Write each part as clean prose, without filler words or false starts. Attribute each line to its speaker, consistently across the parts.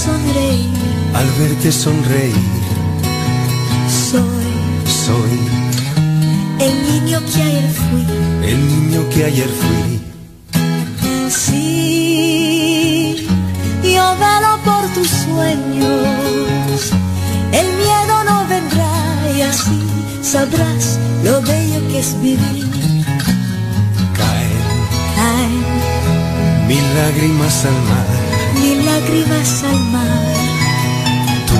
Speaker 1: sonreír,
Speaker 2: al verte sonreír, soy
Speaker 1: el niño que ayer fui,
Speaker 2: el niño que ayer fui.
Speaker 1: Sí, yo velo por tus sueños, el miedo no vendrá y así sabrás lo bello que es vivir. Caen
Speaker 2: mil lágrimas al mar,
Speaker 1: mil lágrimas al mar.
Speaker 2: Tú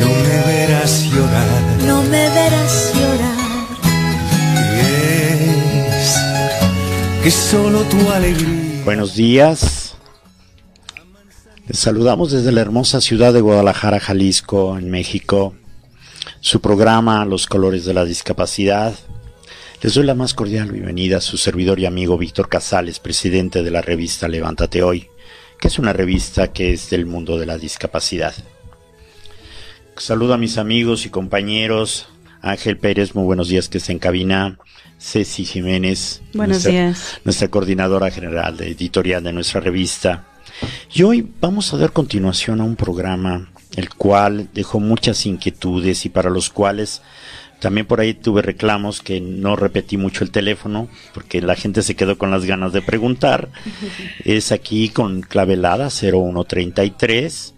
Speaker 2: no me verás llorar,
Speaker 1: no me verás llorar.
Speaker 2: Que solo tu alegría.
Speaker 3: Buenos días. Les saludamos desde la hermosa ciudad de Guadalajara, Jalisco, en México. Su programa Los Colores de la Discapacidad. Les doy la más cordial bienvenida a su servidor y amigo Víctor Casales, presidente de la revista Levántate Hoy, que es una revista que es del mundo de la discapacidad. Saludo a mis amigos y compañeros. Ángel Pérez, muy buenos días, que está en cabina. Ceci Jiménez,
Speaker 4: buenos días,
Speaker 3: nuestra coordinadora general de editorial de nuestra revista. Y hoy vamos a dar continuación a un programa el cual dejó muchas inquietudes y para los cuales también por ahí tuve reclamos que no repetí mucho el teléfono porque la gente se quedó con las ganas de preguntar. Es aquí con clavelada 0133,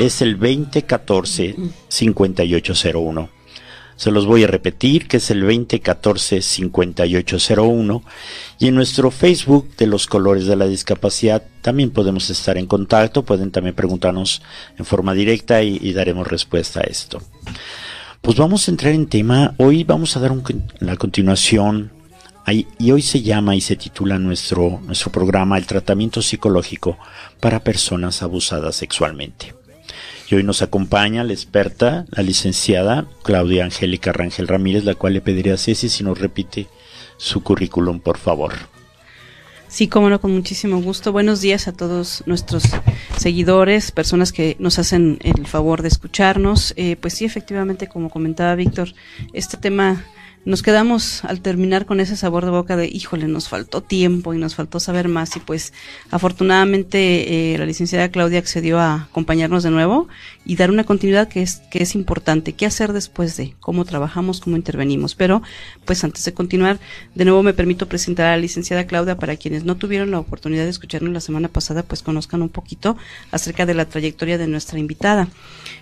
Speaker 3: es el 2014-5801. Se los voy a repetir, que es el 2014-5801, y en nuestro Facebook de Los Colores de la Discapacidad también podemos estar en contacto, pueden también preguntarnos en forma directa y daremos respuesta a esto. Pues vamos a entrar en tema. Hoy vamos a dar la continuación, y hoy se llama y se titula nuestro programa El tratamiento psicológico para personas abusadas sexualmente. Y hoy nos acompaña la experta, la licenciada Claudia Angélica Rangel Ramírez, la cual le pediría a Ceci si nos repite su currículum, por favor.
Speaker 4: Sí, cómo no, con muchísimo gusto. Buenos días a todos nuestros seguidores, personas que nos hacen el favor de escucharnos. Pues sí, efectivamente, como comentaba Víctor, este tema nos quedamos al terminar con ese sabor de boca de, híjole, nos faltó tiempo y nos faltó saber más, y pues afortunadamente la licenciada Claudia accedió a acompañarnos de nuevo y dar una continuidad que es importante. ¿Qué hacer después de? ¿Cómo trabajamos? ¿Cómo intervenimos? Pero pues antes de continuar, de nuevo me permito presentar a la licenciada Claudia para quienes no tuvieron la oportunidad de escucharnos la semana pasada, pues conozcan un poquito acerca de la trayectoria de nuestra invitada.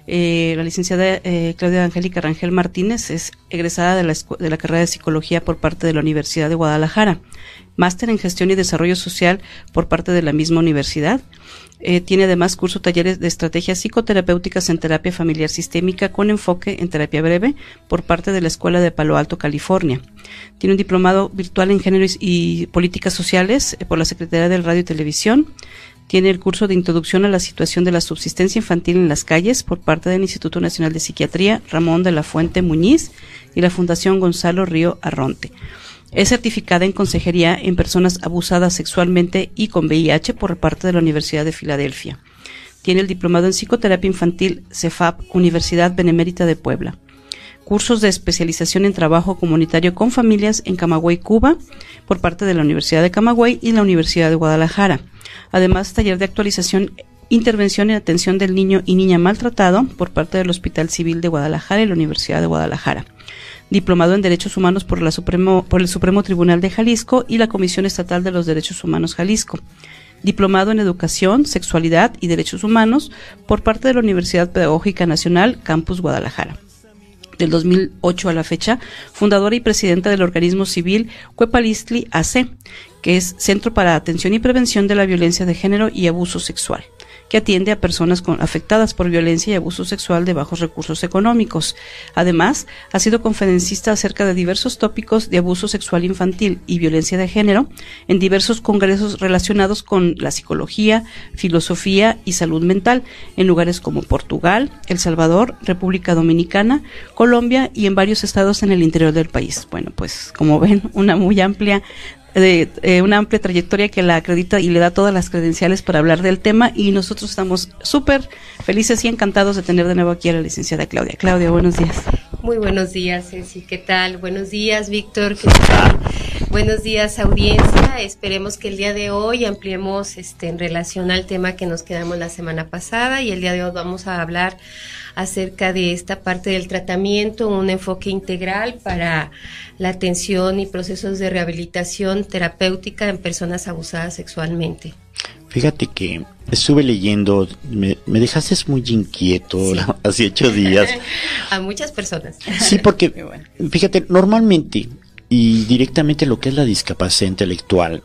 Speaker 4: La licenciada Claudia Angélica Rangel Martínez es egresada de la carrera de Psicología por parte de la Universidad de Guadalajara, máster en Gestión y Desarrollo Social por parte de la misma universidad. Tiene además curso talleres de estrategias psicoterapéuticas en terapia familiar sistémica con enfoque en terapia breve por parte de la Escuela de Palo Alto, California. Tiene un diplomado virtual en género y políticas sociales por la Secretaría del Radio y Televisión. Tiene el curso de Introducción a la Situación de la Subsistencia Infantil en las Calles por parte del Instituto Nacional de Psiquiatría Ramón de la Fuente Muñiz y la Fundación Gonzalo Río Arronte. Es certificada en consejería en personas abusadas sexualmente y con VIH por parte de la Universidad de Filadelfia. Tiene el diplomado en Psicoterapia Infantil CEFAP, Universidad Benemérita de Puebla. Cursos de especialización en trabajo comunitario con familias en Camagüey, Cuba, por parte de la Universidad de Camagüey y la Universidad de Guadalajara. Además, taller de actualización, intervención en atención del niño y niña maltratado por parte del Hospital Civil de Guadalajara y la Universidad de Guadalajara. Diplomado en Derechos Humanos por el Supremo Tribunal de Jalisco y la Comisión Estatal de los Derechos Humanos Jalisco. Diplomado en Educación, Sexualidad y Derechos Humanos por parte de la Universidad Pedagógica Nacional, Campus Guadalajara. Del 2008 a la fecha, fundadora y presidenta del organismo civil Cuepalistli AC, que es Centro para Atención y Prevención de la Violencia de Género y Abuso Sexual, que atiende a personas afectadas por violencia y abuso sexual de bajos recursos económicos. Además, ha sido conferencista acerca de diversos tópicos de abuso sexual infantil y violencia de género en diversos congresos relacionados con la psicología, filosofía y salud mental en lugares como Portugal, El Salvador, República Dominicana, Colombia y en varios estados en el interior del país. Bueno, pues como ven, una amplia trayectoria que la acredita y le da todas las credenciales para hablar del tema, y nosotros estamos súper felices y encantados de tener de nuevo aquí a la licenciada Claudia. Claudia, buenos días.
Speaker 5: Muy buenos días, Ceci, ¿qué tal? Buenos días, Víctor, ¿qué tal? Buenos días, audiencia. Esperemos que el día de hoy ampliemos en relación al tema que nos quedamos la semana pasada, y el día de hoy vamos a hablar acerca de esta parte del tratamiento, un enfoque integral para la atención y procesos de rehabilitación terapéutica en personas abusadas sexualmente.
Speaker 3: Fíjate que estuve leyendo, me dejaste muy inquieto, sí, hace 8 días.
Speaker 5: A muchas personas.
Speaker 3: Sí, porque fíjate, normalmente y directamente lo que es la discapacidad intelectual,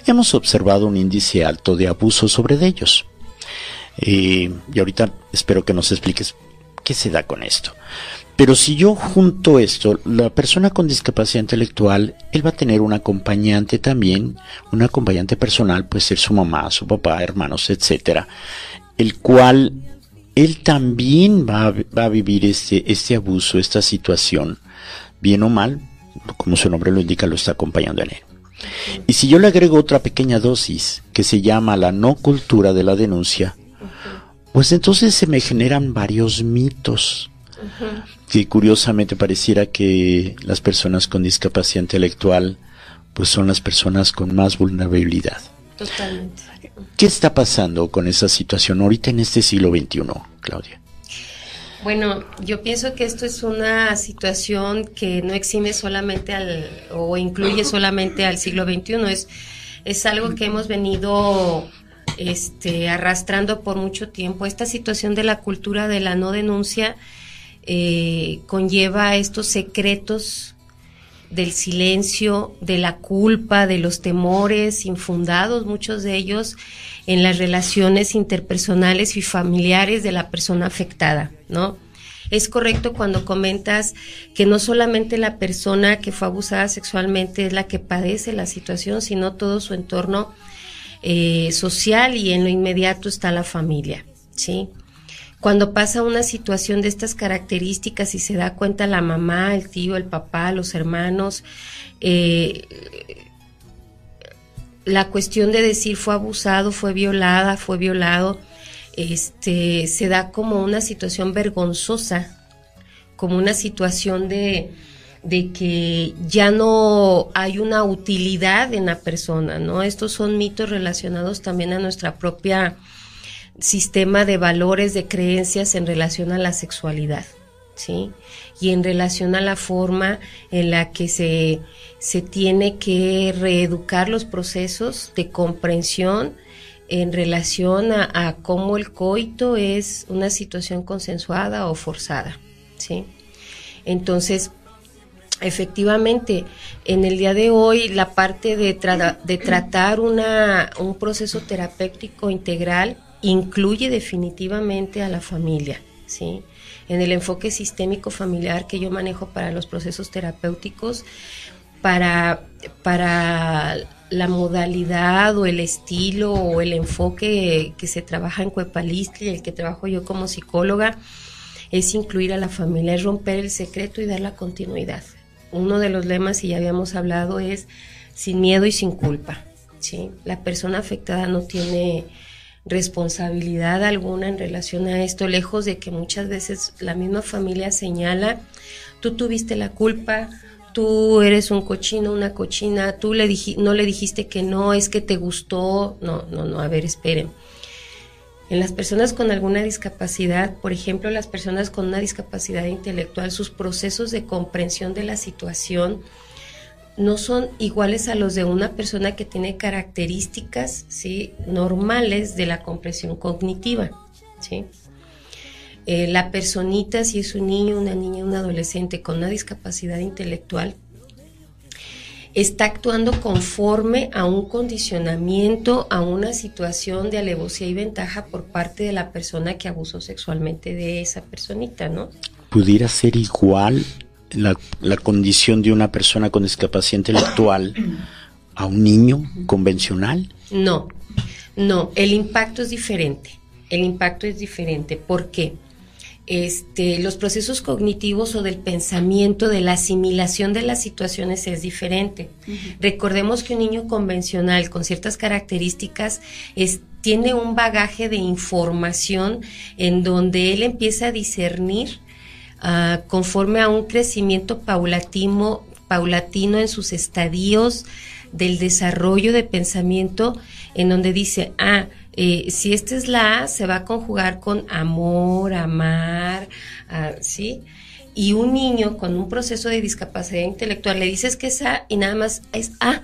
Speaker 3: hemos observado un índice alto de abuso sobre ellos. Y ahorita espero que nos expliques qué se da con esto. Pero si yo junto esto, la persona con discapacidad intelectual, él va a tener un acompañante también, un acompañante personal, puede ser su mamá, su papá, hermanos, etcétera, el cual él también va a vivir este abuso, esta situación, bien o mal, como su nombre lo indica, lo está acompañando en él. Y si yo le agrego otra pequeña dosis que se llama la no cultura de la denuncia, pues entonces se me generan varios mitos. Que curiosamente pareciera que las personas con discapacidad intelectual pues son las personas con más vulnerabilidad.
Speaker 5: Totalmente.
Speaker 3: ¿Qué está pasando con esa situación ahorita en este siglo XXI, Claudia?
Speaker 5: Bueno, yo pienso que esto es una situación que no exime solamente o incluye solamente al siglo XXI, es algo que hemos venido arrastrando por mucho tiempo. Esta situación de la cultura de la no denuncia conlleva estos secretos del silencio, de la culpa, de los temores infundados, muchos de ellos en las relaciones interpersonales y familiares de la persona afectada, ¿no? Es correcto cuando comentas que no solamente la persona que fue abusada sexualmente es la que padece la situación, sino todo su entorno social, y en lo inmediato está la familia, ¿sí? Cuando pasa una situación de estas características y se da cuenta la mamá, el tío, el papá, los hermanos, la cuestión de decir fue abusado, fue violada, fue violado, se da como una situación vergonzosa, como una situación de que ya no hay una utilidad en la persona, ¿no? Estos son mitos relacionados también a nuestra propia sistema de valores, de creencias en relación a la sexualidad, ¿sí? Y en relación a la forma en la que se tiene que reeducar los procesos de comprensión en relación a cómo el coito es una situación consensuada o forzada, ¿sí? Entonces, efectivamente, en el día de hoy la parte de tratar un proceso terapéutico integral incluye definitivamente a la familia, ¿sí? En el enfoque sistémico familiar que yo manejo para los procesos terapéuticos, para la modalidad o el estilo o el enfoque que se trabaja en Cuepalistli, el que trabajo yo como psicóloga, es incluir a la familia, es romper el secreto y dar la continuidad. Uno de los lemas, y ya habíamos hablado, es sin miedo y sin culpa, ¿sí? La persona afectada no tiene responsabilidad alguna en relación a esto, lejos de que muchas veces la misma familia señala, tú tuviste la culpa, tú eres un cochino, una cochina, tú no le dijiste que no, es que te gustó, no, a ver, esperen. En las personas con alguna discapacidad, por ejemplo, las personas con una discapacidad intelectual, sus procesos de comprensión de la situación no son iguales a los de una persona que tiene características, ¿sí?, normales de la comprensión cognitiva, ¿sí? La personita, si es un niño, una niña, un adolescente con una discapacidad intelectual, está actuando conforme a un condicionamiento, a una situación de alevosía y ventaja por parte de la persona que abusó sexualmente de esa personita, ¿no?
Speaker 3: ¿Pudiera ser igual la condición de una persona con discapacidad intelectual a un niño convencional?
Speaker 5: No, el impacto es diferente. ¿Por qué? Los procesos cognitivos o del pensamiento, de la asimilación de las situaciones es diferente. Recordemos que un niño convencional con ciertas características tiene un bagaje de información en donde él empieza a discernir conforme a un crecimiento paulatino paulatino en sus estadios del desarrollo de pensamiento, en donde dice, si esta es la A, se va a conjugar con amor, amar, ¿sí? Y un niño con un proceso de discapacidad intelectual le dices que es A y nada más es A,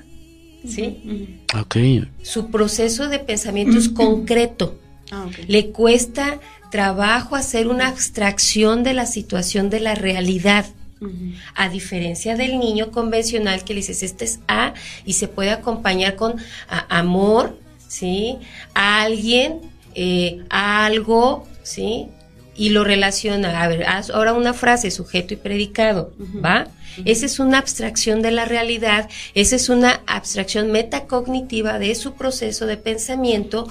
Speaker 5: ¿sí?
Speaker 3: Okay.
Speaker 5: Su proceso de pensamiento es concreto.
Speaker 4: Okay.
Speaker 5: Le cuesta trabajo hacer una abstracción de la situación de la realidad. A diferencia del niño convencional que le dices, este es A, y se puede acompañar con amor, ¿sí? A alguien, a algo, ¿sí? Y lo relaciona. A ver, haz ahora una frase, sujeto y predicado, ¿va? Esa es una abstracción de la realidad, esa es una abstracción metacognitiva de su proceso de pensamiento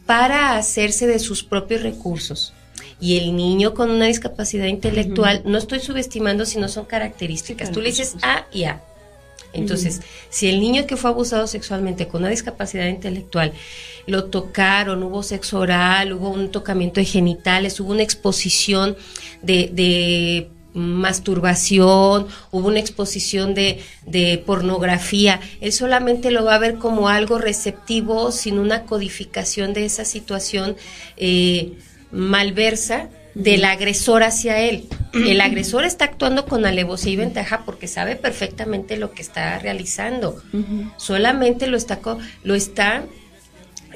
Speaker 5: para hacerse de sus propios recursos. Y el niño con una discapacidad intelectual, no estoy subestimando si no son características, sí, claro, tú le dices A y A. Entonces, si el niño que fue abusado sexualmente con una discapacidad intelectual, lo tocaron, hubo sexo oral, hubo un tocamiento de genitales, hubo una exposición de masturbación, hubo una exposición de pornografía, él solamente lo va a ver como algo receptivo, sin una codificación de esa situación malversa del agresor hacia él. El agresor está actuando con alevosía y ventaja porque sabe perfectamente lo que está realizando. Solamente lo está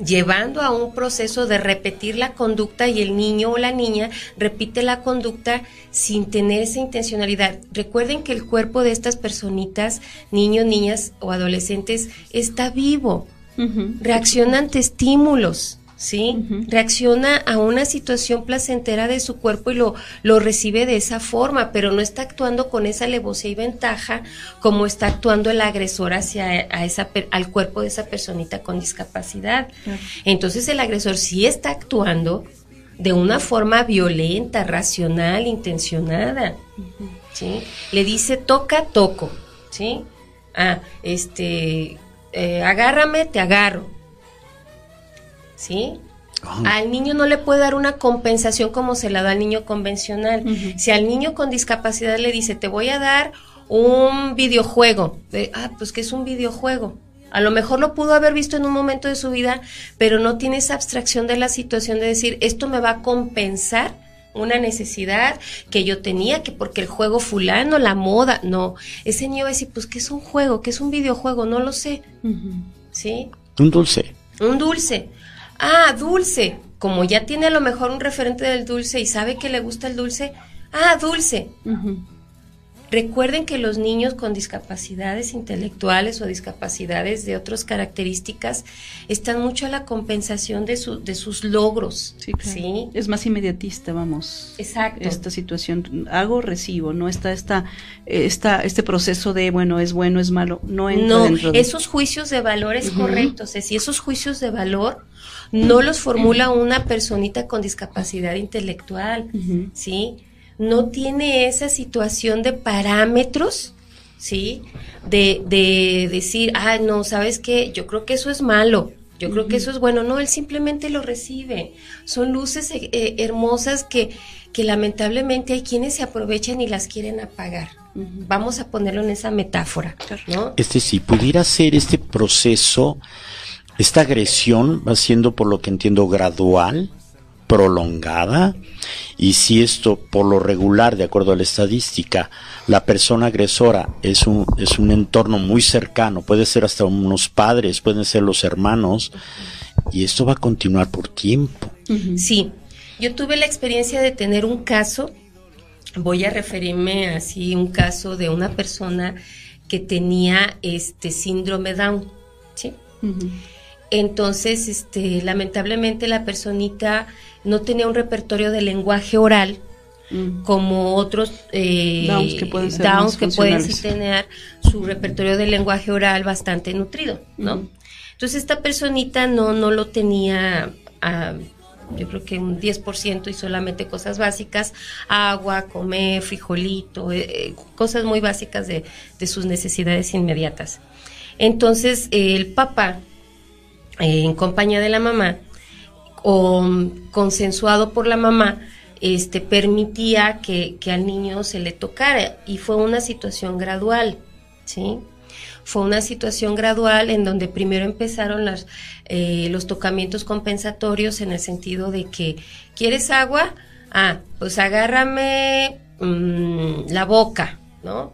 Speaker 5: llevando a un proceso de repetir la conducta, y el niño o la niña repite la conducta sin tener esa intencionalidad. Recuerden que el cuerpo de estas personitas, niños, niñas o adolescentes, está vivo, reacciona ante estímulos, ¿sí? Reacciona a una situación placentera de su cuerpo y lo recibe de esa forma, pero no está actuando con esa alevosía y ventaja como está actuando el agresor hacia al cuerpo de esa personita con discapacidad. Entonces el agresor sí está actuando de una forma violenta, racional, intencionada, ¿sí? Le dice toca, toco, ¿sí? Agárrame, te agarro, ¿sí? Al niño no le puede dar una compensación como se la da al niño convencional. Si al niño con discapacidad le dice, te voy a dar un videojuego, pues ¿qué es un videojuego? A lo mejor lo pudo haber visto en un momento de su vida, pero no tiene esa abstracción de la situación de decir, esto me va a compensar una necesidad que yo tenía, que porque el juego fulano, la moda, no. Ese niño va a decir, pues ¿qué es un juego? ¿Qué es un videojuego? No lo sé. ¿Sí?
Speaker 3: Un dulce.
Speaker 5: Un dulce. Dulce. Como ya tiene a lo mejor un referente del dulce y sabe que le gusta el dulce, dulce. Recuerden que los niños con discapacidades intelectuales o discapacidades de otras características están mucho a la compensación de sus logros.
Speaker 4: Sí, claro.
Speaker 5: ¿Sí?
Speaker 4: Es más inmediatista, vamos.
Speaker 5: Exacto.
Speaker 4: Esta situación, hago, recibo, no está este proceso de, es bueno, es malo, no entra dentro de...
Speaker 5: esos juicios de valor es correcto, Ceci, esos juicios de valor no los formula una personita con discapacidad intelectual, ¿sí? No tiene esa situación de parámetros, ¿sí? De decir, no, ¿sabes qué? Yo creo que eso es malo, yo creo que eso es bueno. No, él simplemente lo recibe. Son luces hermosas que lamentablemente hay quienes se aprovechan y las quieren apagar. Vamos a ponerlo en esa metáfora, ¿no?
Speaker 3: Si pudiera ser este proceso, esta agresión va siendo, por lo que entiendo, gradual, prolongada, y si esto por lo regular, de acuerdo a la estadística, la persona agresora es un entorno muy cercano, puede ser hasta unos padres, pueden ser los hermanos, y esto va a continuar por tiempo.
Speaker 5: Sí, yo tuve la experiencia de tener un caso, voy a referirme así, un caso de una persona que tenía síndrome Down, ¿sí? Entonces, lamentablemente la personita no tenía un repertorio de lenguaje oral como otros Downs que pueden tener su repertorio de lenguaje oral bastante nutrido, ¿no? Entonces esta personita no lo tenía, yo creo que un 10%, y solamente cosas básicas, agua, comer, frijolito, cosas muy básicas de sus necesidades inmediatas. Entonces el papá, en compañía de la mamá, o consensuado por la mamá, permitía que al niño se le tocara, y fue una situación gradual, ¿sí? Fue una situación gradual en donde primero empezaron los tocamientos compensatorios en el sentido de que, ¿quieres agua? Ah, pues agárrame la boca, ¿no?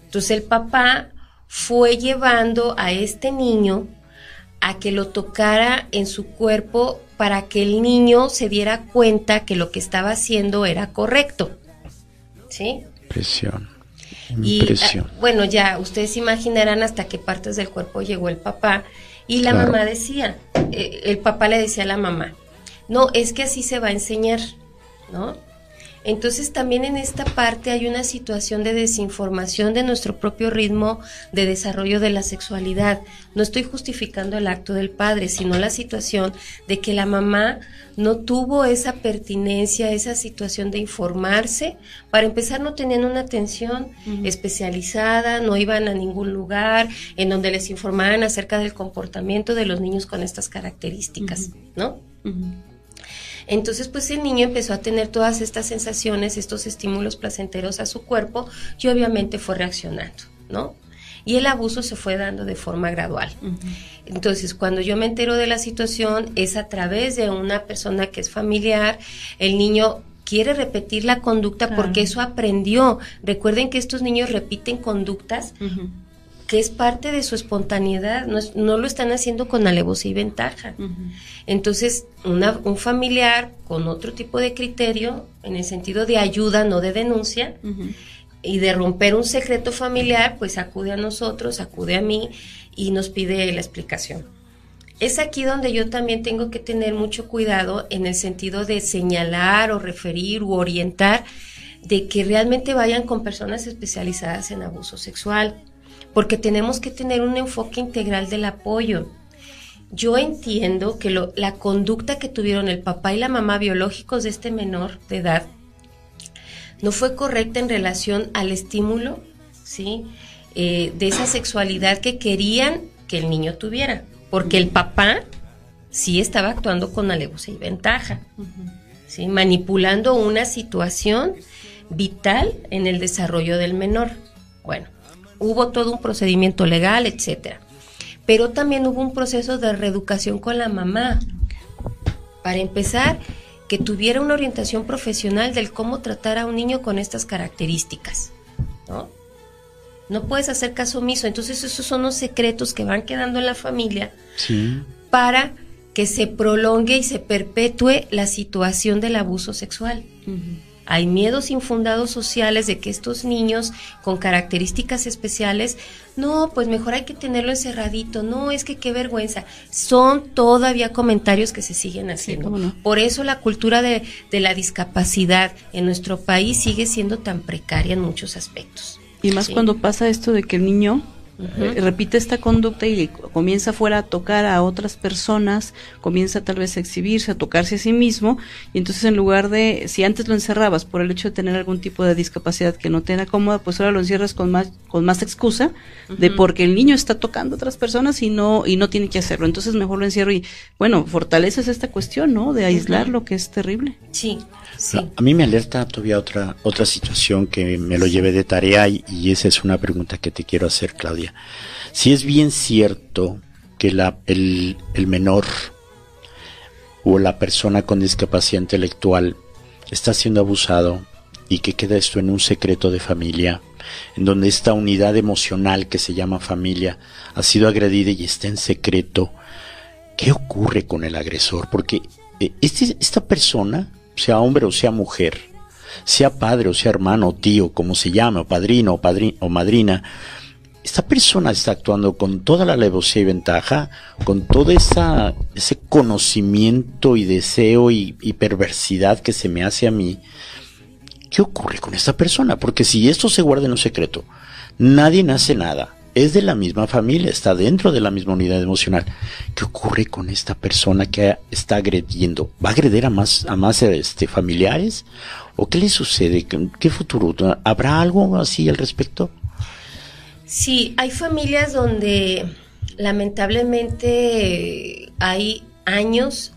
Speaker 5: Entonces el papá fue llevando a este niño a que lo tocara en su cuerpo para que el niño se diera cuenta que lo que estaba haciendo era correcto, ¿sí?
Speaker 3: Impresión.
Speaker 5: Y bueno, ya ustedes imaginarán hasta qué partes del cuerpo llegó el papá. Y la mamá decía, el papá le decía a la mamá, no, es que así se va a enseñar, ¿no? Entonces también en esta parte hay una situación de desinformación de nuestro propio ritmo de desarrollo de la sexualidad. No estoy justificando el acto del padre, sino la situación de que la mamá no tuvo esa pertinencia, esa situación de informarse. Para empezar, no tenían una atención especializada, no iban a ningún lugar en donde les informaran acerca del comportamiento de los niños con estas características, ¿no? Entonces, pues el niño empezó a tener todas estas sensaciones, estos estímulos placenteros a su cuerpo y obviamente fue reaccionando, ¿no? Y el abuso se fue dando de forma gradual. Entonces, cuando yo me entero de la situación, es a través de una persona que es familiar, el niño quiere repetir la conducta porque eso aprendió. Recuerden que estos niños repiten conductas que es parte de su espontaneidad, no lo están haciendo con alevosía y ventaja. Entonces, un familiar con otro tipo de criterio, en el sentido de ayuda, no de denuncia, y de romper un secreto familiar, pues acude a nosotros, acude a mí y nos pide la explicación. Es aquí donde yo también tengo que tener mucho cuidado en el sentido de señalar o referir u orientar de que realmente vayan con personas especializadas en abuso sexual, porque tenemos que tener un enfoque integral del apoyo. Yo entiendo que la conducta que tuvieron el papá y la mamá biológicos de este menor de edad no fue correcta en relación al estímulo, ¿sí? De esa sexualidad que querían que el niño tuviera, porque el papá sí estaba actuando con alevosía y ventaja, ¿sí? Manipulando una situación vital en el desarrollo del menor. Bueno, hubo todo un procedimiento legal, etcétera. Pero también hubo un proceso de reeducación con la mamá. Para empezar, que tuviera una orientación profesional del cómo tratar a un niño con estas características, ¿no? No puedes hacer caso omiso. Entonces esos son los secretos que van quedando en la familia para que se prolongue y se perpetúe la situación del abuso sexual. Hay miedos infundados sociales de que estos niños con características especiales, no, pues mejor hay que tenerlo encerradito, no, es que qué vergüenza. Son todavía comentarios que se siguen haciendo. Sí, ¿no? Por eso la cultura de la discapacidad en nuestro país sigue siendo tan precaria en muchos aspectos.
Speaker 4: Y más cuando pasa esto de que el niño repite esta conducta y comienza fuera a tocar a otras personas, comienza tal vez a exhibirse, a tocarse a sí mismo, y entonces en lugar de, si antes lo encerrabas por el hecho de tener algún tipo de discapacidad que no te era cómoda, pues ahora lo encierras con más excusa de porque el niño está tocando a otras personas y no tiene que hacerlo, entonces mejor lo encierro y bueno, fortaleces esta cuestión, ¿no? De aislarlo, que es terrible.
Speaker 5: Sí, sí.
Speaker 3: A mí me alerta todavía otra situación que me lo llevé de tarea y esa es una pregunta que te quiero hacer, Claudia. Si es bien cierto que el menor o la persona con discapacidad intelectual está siendo abusado y que queda esto en un secreto de familia, en donde esta unidad emocional que se llama familia ha sido agredida y está en secreto, ¿qué ocurre con el agresor? Porque esta persona, sea hombre o sea mujer, sea padre o sea hermano o tío, como se llame, o padrino o madrina, esta persona está actuando con toda la alevosía y ventaja, con todo ese conocimiento y deseo y perversidad que se me hace a mí. ¿Qué ocurre con esta persona? Porque si esto se guarda en un secreto, nadie hace nada, es de la misma familia, está dentro de la misma unidad emocional. ¿Qué ocurre con esta persona que está agrediendo? ¿Va a agredir a más familiares? ¿O qué le sucede? ¿Qué futuro? ¿Habrá algo así al respecto?
Speaker 5: Sí, hay familias donde lamentablemente hay años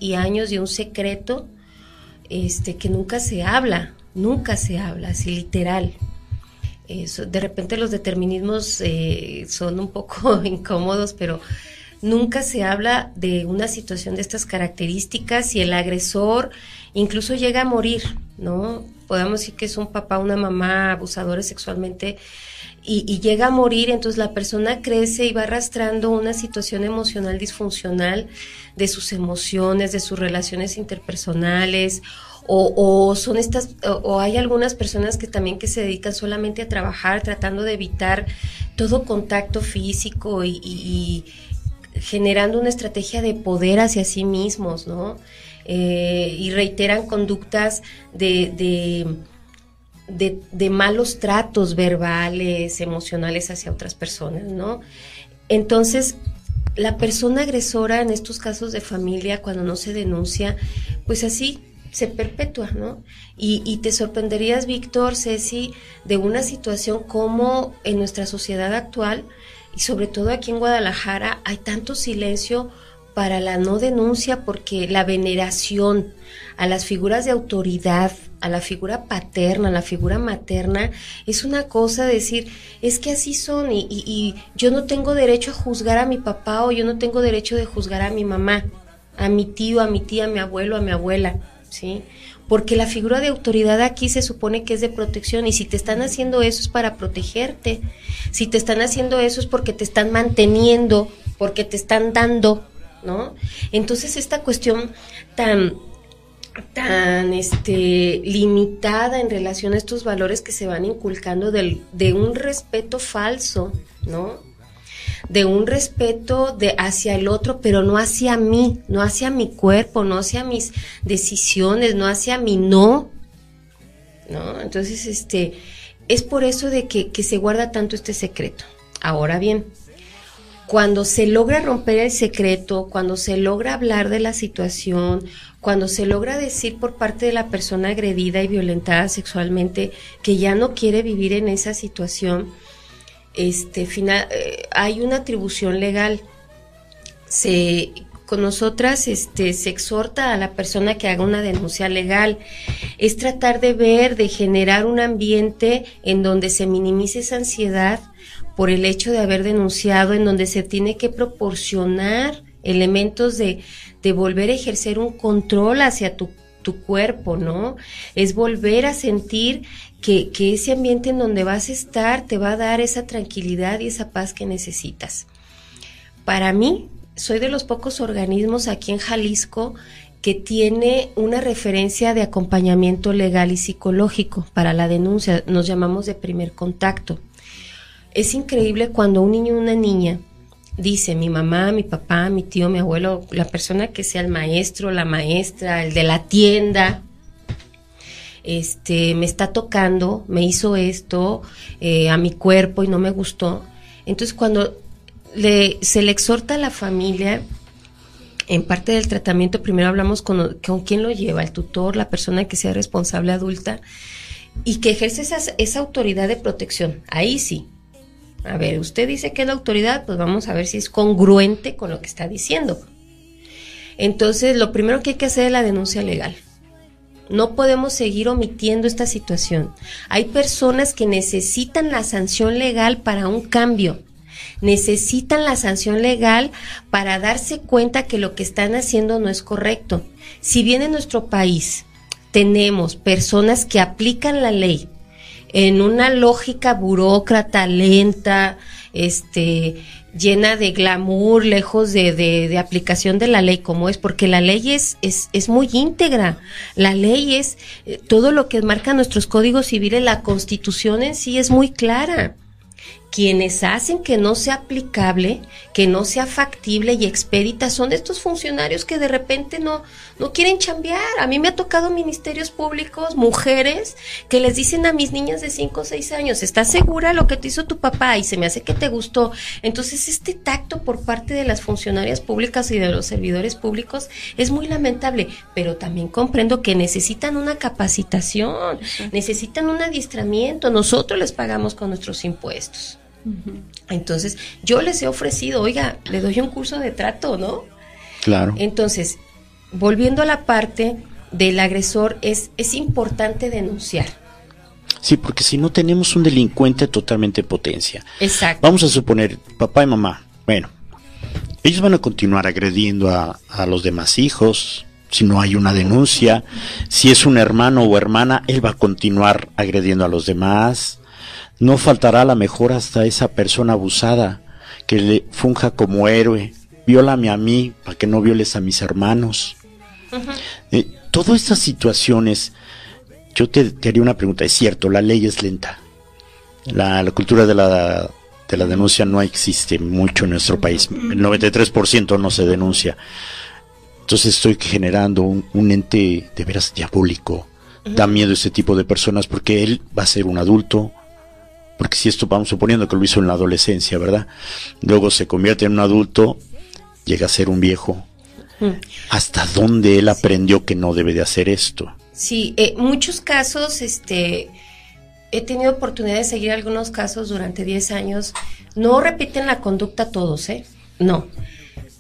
Speaker 5: y años de un secreto que nunca se habla, así literal. De repente los determinismos son un poco incómodos, pero nunca se habla de una situación de estas características y el agresor incluso llega a morir, ¿no? Podemos decir que es un papá, una mamá abusadores sexualmente y llega a morir, entonces la persona crece y va arrastrando una situación emocional disfuncional de sus emociones, de sus relaciones interpersonales, o son estas, o hay algunas personas que también que se dedican solamente a trabajar tratando de evitar todo contacto físico y generando una estrategia de poder hacia sí mismos, ¿no? Y reiteran conductas de malos tratos verbales, emocionales hacia otras personas, ¿no? Entonces, la persona agresora en estos casos de familia, cuando no se denuncia, pues así se perpetúa, ¿no? Y te sorprenderías, Víctor, Ceci, de una situación como en nuestra sociedad actual, y sobre todo aquí en Guadalajara, hay tanto silencio para la no denuncia, porque la veneración a las figuras de autoridad, a la figura paterna, a la figura materna, es una cosa de decir, es que así son y yo no tengo derecho a juzgar a mi papá, o yo no tengo derecho de juzgar a mi mamá, a mi tío, a mi tía, a mi abuelo, a mi abuela, ¿sí? Porque la figura de autoridad aquí se supone que es de protección, y si te están haciendo eso es para protegerte, si te están haciendo eso es porque te están manteniendo, porque te están dando, ¿no? Entonces esta cuestión tan limitada en relación a estos valores que se van inculcando de un respeto falso, ¿no? De un respeto hacia el otro, pero no hacia mí, no hacia mi cuerpo, no hacia mis decisiones, no hacia mi ¿no? Entonces, es por eso de que se guarda tanto este secreto. Ahora bien, cuando se logra romper el secreto, cuando se logra hablar de la situación, cuando se logra decir por parte de la persona agredida y violentada sexualmente que ya no quiere vivir en esa situación, hay una atribución legal. Con nosotras se exhorta a la persona que haga una denuncia legal. Es tratar de generar un ambiente en donde se minimice esa ansiedad por el hecho de haber denunciado, en donde se tiene que proporcionar elementos de volver a ejercer un control hacia tu cuerpo, ¿no? Es volver a sentir que ese ambiente en donde vas a estar te va a dar esa tranquilidad y esa paz que necesitas. Para mí, soy de los pocos organismos aquí en Jalisco que tiene una referencia de acompañamiento legal y psicológico para la denuncia. Nos llamamos de primer contacto. Es increíble cuando un niño o una niña dice, mi mamá, mi papá, mi tío, mi abuelo, la persona que sea el maestro, la maestra, el de la tienda, me está tocando, me hizo esto a mi cuerpo y no me gustó. Entonces, cuando se le exhorta a la familia, en parte del tratamiento, primero hablamos con quién lo lleva, el tutor, la persona que sea responsable adulta, y que ejerce esa autoridad de protección. Ahí sí. A ver, usted dice que es la autoridad, pues vamos a ver si es congruente con lo que está diciendo. Entonces, lo primero que hay que hacer es la denuncia legal. No podemos seguir omitiendo esta situación. Hay personas que necesitan la sanción legal para un cambio. Necesitan la sanción legal para darse cuenta que lo que están haciendo no es correcto. Si bien en nuestro país tenemos personas que aplican la ley en una lógica burócrata, lenta, llena de glamour, lejos de aplicación de la ley como es, porque la ley es muy íntegra. La ley es todo lo que marca nuestros códigos civiles, la Constitución en sí es muy clara. Quienes hacen que no sea aplicable, que no sea factible y expedita, son estos funcionarios que de repente no quieren chambear. A mí me ha tocado ministerios públicos, mujeres, que les dicen a mis niñas de 5 o 6 años, ¿estás segura lo que te hizo tu papá? Y se me hace que te gustó. Entonces, este tacto por parte de las funcionarias públicas y de los servidores públicos es muy lamentable, pero también comprendo que necesitan una capacitación, necesitan un adiestramiento. Nosotros les pagamos con nuestros impuestos. Entonces, yo les he ofrecido, oiga, le doy un curso de trato, ¿no? Claro. Entonces, volviendo a la parte del agresor, es importante denunciar.
Speaker 3: Sí, porque si no tenemos un delincuente totalmente en potencia.
Speaker 5: Exacto.
Speaker 3: Vamos a suponer, papá y mamá, bueno, ellos van a continuar agrediendo a los demás hijos, si no hay una denuncia. Si es un hermano o hermana, él va a continuar agrediendo a los demás. No faltará a lo mejor hasta esa persona abusada que le funja como héroe. Viólame a mí para que no violes a mis hermanos. Todas estas situaciones, yo te haría una pregunta. Es cierto, la ley es lenta. La cultura de la denuncia no existe mucho en nuestro país. El 93% no se denuncia. Entonces estoy generando un ente de veras diabólico. Da miedo ese tipo de personas porque él va a ser un adulto. Porque si esto vamos suponiendo que lo hizo en la adolescencia, ¿verdad? Luego se convierte en un adulto, llega a ser un viejo. ¿Hasta dónde él aprendió que no debe de hacer esto?
Speaker 5: Sí, muchos casos, he tenido oportunidad de seguir algunos casos durante 10 años. No repiten la conducta todos, no.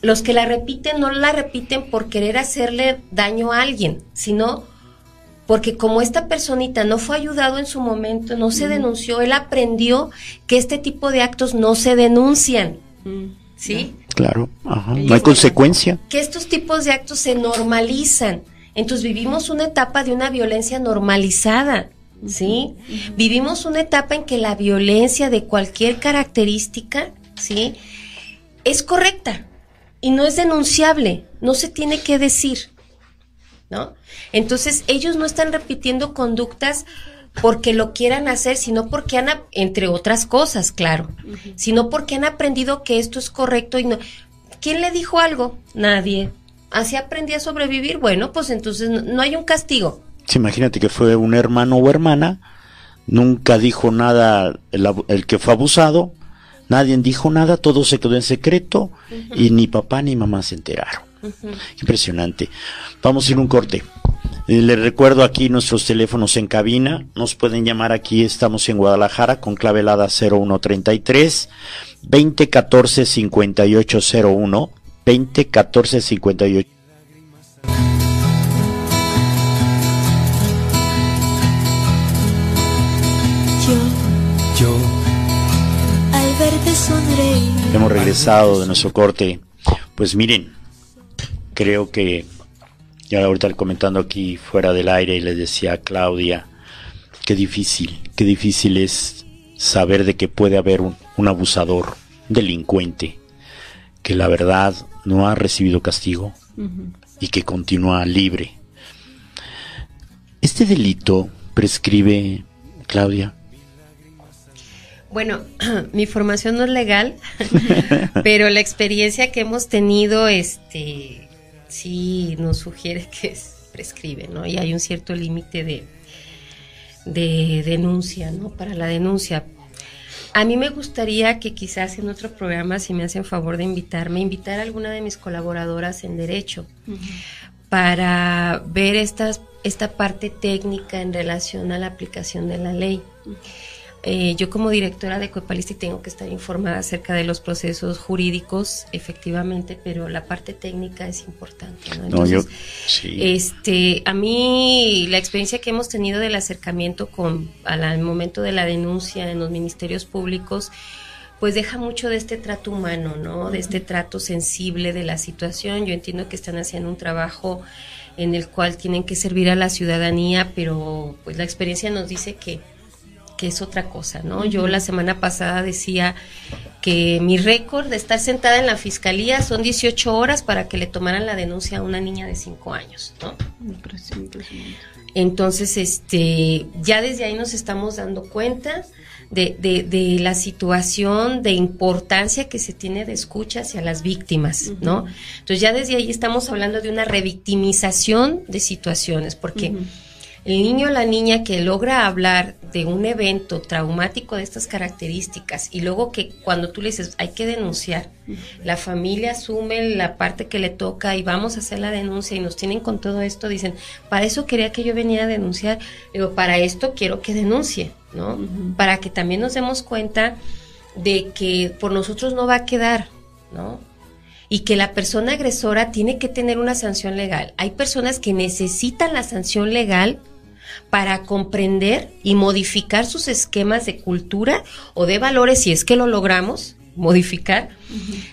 Speaker 5: Los que la repiten no la repiten por querer hacerle daño a alguien, sino porque como esta personita no fue ayudado en su momento, no se denunció, él aprendió que este tipo de actos no se denuncian, ¿sí?
Speaker 3: Claro, ajá. No hay consecuencia.
Speaker 5: Que estos tipos de actos se normalizan. Entonces vivimos una etapa de una violencia normalizada, ¿sí? Vivimos una etapa en que la violencia de cualquier característica, ¿sí?, es correcta y no es denunciable, no se tiene que decir, ¿no? Entonces ellos no están repitiendo conductas porque lo quieran hacer, sino porque han, entre otras cosas, claro, sino porque han aprendido que esto es correcto y no. ¿Quién le dijo algo? Nadie. Así aprendí a sobrevivir. Bueno, pues entonces no hay un castigo.
Speaker 3: Sí, imagínate que fue un hermano o hermana, nunca dijo nada el que fue abusado, nadie dijo nada, todo se quedó en secreto y ni papá ni mamá se enteraron. Impresionante. Vamos a ir a un corte. Les recuerdo aquí nuestros teléfonos en cabina. Nos pueden llamar aquí, estamos en Guadalajara con clave helada 0133 2014 5801 2014 58.
Speaker 2: Yo
Speaker 1: al verte sonreír.
Speaker 3: Hemos regresado de nuestro corte. Pues miren, creo que ya ahorita comentando aquí fuera del aire y le decía a Claudia, qué difícil es saber de que puede haber un abusador, un delincuente, que la verdad no ha recibido castigo y que continúa libre. ¿Este delito prescribe, Claudia?
Speaker 5: Bueno, mi formación no es legal, pero la experiencia que hemos tenido, sí nos sugiere que prescribe, ¿no? Y hay un cierto límite de denuncia, ¿no? Para la denuncia. A mí me gustaría que quizás en otro programa, si me hacen favor de invitar a alguna de mis colaboradoras en Derecho, para ver esta parte técnica en relación a la aplicación de la ley. Yo como directora de Coepalistic tengo que estar informada acerca de los procesos jurídicos, efectivamente, pero la parte técnica es importante, ¿no? Entonces, sí. A mí la experiencia que hemos tenido del acercamiento al momento de la denuncia en los ministerios públicos, pues deja mucho de este trato humano, ¿no? De este trato sensible de la situación. Yo entiendo que están haciendo un trabajo en el cual tienen que servir a la ciudadanía, pero pues la experiencia nos dice que es otra cosa, ¿no? Yo la semana pasada decía que mi récord de estar sentada en la fiscalía son 18 horas para que le tomaran la denuncia a una niña de 5 años, ¿no? Entonces, ya desde ahí nos estamos dando cuenta de la situación de importancia que se tiene de escucha hacia las víctimas, ¿no? Entonces ya desde ahí estamos hablando de una revictimización de situaciones, porque el niño o la niña que logra hablar de un evento traumático de estas características y luego que cuando tú le dices hay que denunciar, la familia asume la parte que le toca y vamos a hacer la denuncia y nos tienen con todo esto, dicen, para eso quería que yo veniera a denunciar, digo, para esto quiero que denuncie, ¿no? Para que también nos demos cuenta de que por nosotros no va a quedar, ¿no? Y que la persona agresora tiene que tener una sanción legal. Hay personas que necesitan la sanción legal para comprender y modificar sus esquemas de cultura o de valores, si es que lo logramos modificar,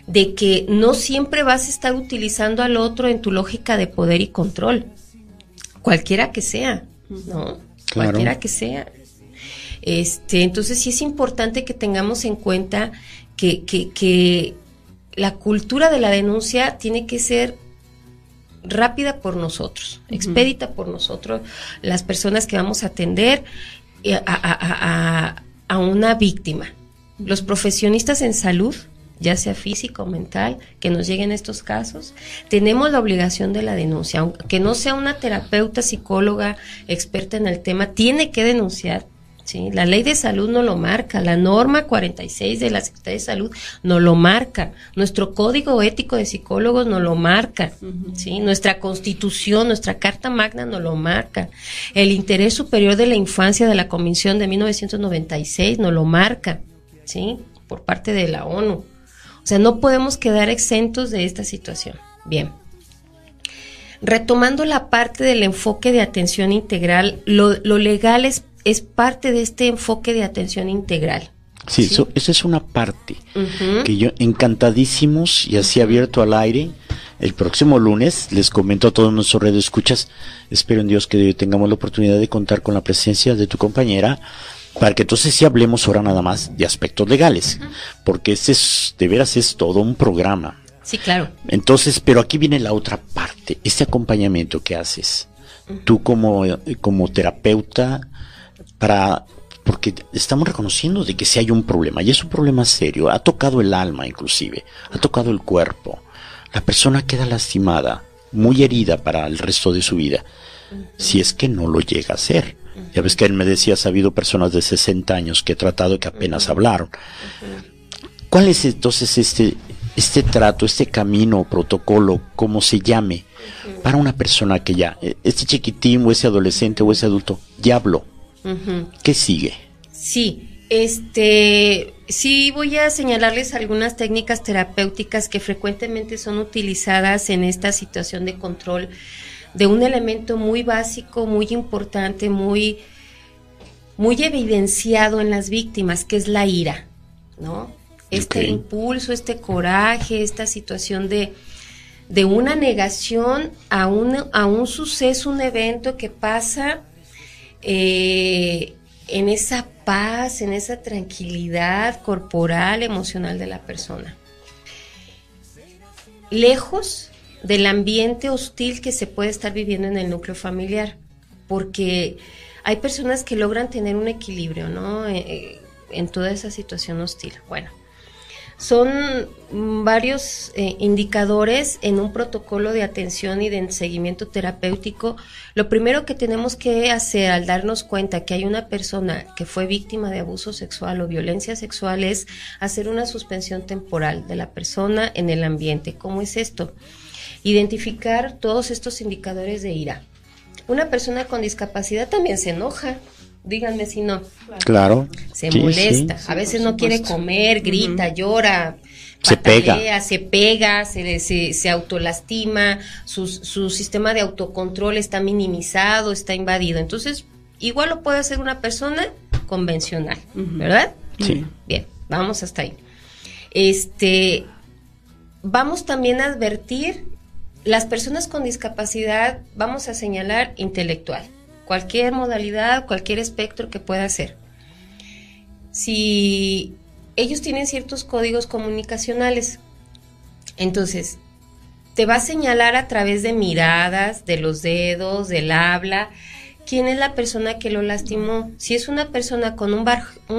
Speaker 5: de que no siempre vas a estar utilizando al otro en tu lógica de poder y control, cualquiera que sea, ¿no?
Speaker 3: Claro.
Speaker 5: Cualquiera que sea. Entonces sí es importante que tengamos en cuenta que la cultura de la denuncia tiene que ser rápida por nosotros, expedita por nosotros, las personas que vamos a atender a una víctima. Los profesionistas en salud, ya sea físico o mental, que nos lleguen estos casos, tenemos la obligación de la denuncia. Aunque no sea una terapeuta, psicóloga, experta en el tema, tiene que denunciar, ¿sí? La ley de salud nos lo marca, la norma 46 de la Secretaría de Salud nos lo marca, nuestro código ético de psicólogos nos lo marca, ¿sí? Nuestra constitución, nuestra carta magna nos lo marca, el interés superior de la infancia de la Convención de 1996 nos lo marca, ¿sí? Por parte de la ONU. O sea, no podemos quedar exentos de esta situación. Bien. Retomando la parte del enfoque de atención integral, lo legal es parte de este enfoque de atención integral.
Speaker 3: Sí, ¿sí? Eso es una parte que yo, encantadísimos y así abierto al aire, el próximo lunes les comento a todos nuestros radioescuchas, espero en Dios que tengamos la oportunidad de contar con la presencia de tu compañera, para que entonces sí hablemos ahora nada más de aspectos legales, porque de veras es todo un programa.
Speaker 5: Sí, claro.
Speaker 3: Entonces, pero aquí viene la otra parte, este acompañamiento que haces, tú como terapeuta, porque estamos reconociendo de que sí hay un problema, y es un problema serio, ha tocado el alma inclusive, ha tocado el cuerpo, la persona queda lastimada, muy herida para el resto de su vida, si es que no lo llega a hacer. Ya ves que él me decía, ha habido personas de 60 años que he tratado y que apenas hablaron. ¿Cuál es entonces este trato, este camino, protocolo, como se llame, para una persona que ya, este chiquitín o ese adolescente o ese adulto, ya habló? ¿Qué sigue?
Speaker 5: Sí, sí voy a señalarles algunas técnicas terapéuticas que frecuentemente son utilizadas en esta situación de control de un elemento muy básico, muy importante, muy evidenciado en las víctimas, que es la ira, ¿no? Este impulso, este coraje, esta situación de una negación a un suceso, un evento que pasa en esa paz, en esa tranquilidad corporal, emocional de la persona. Lejos del ambiente hostil que se puede estar viviendo en el núcleo familiar, porque hay personas que logran tener un equilibrio, ¿no? En toda esa situación hostil. Bueno, son varios indicadores en un protocolo de atención y de seguimiento terapéutico. Lo primero que tenemos que hacer al darnos cuenta que hay una persona que fue víctima de abuso sexual o violencia sexual es hacer una suspensión temporal de la persona en el ambiente. ¿Cómo es esto? Identificar todos estos indicadores de ira. Una persona con discapacidad también se enoja, díganme si no.
Speaker 3: Claro.
Speaker 5: Se molesta, a veces no quiere comer, grita, llora,
Speaker 3: patalea,
Speaker 5: se pega, se autolastima, su sistema de autocontrol está minimizado, está invadido. Entonces, igual lo puede hacer una persona convencional, ¿verdad?
Speaker 3: Sí.
Speaker 5: Bien, vamos hasta ahí. Vamos también a advertir las personas con discapacidad, vamos a señalar intelectual, cualquier modalidad, cualquier espectro que pueda ser. Si ellos tienen ciertos códigos comunicacionales, entonces te va a señalar a través de miradas, de los dedos, del habla, quién es la persona que lo lastimó. Si es una persona con un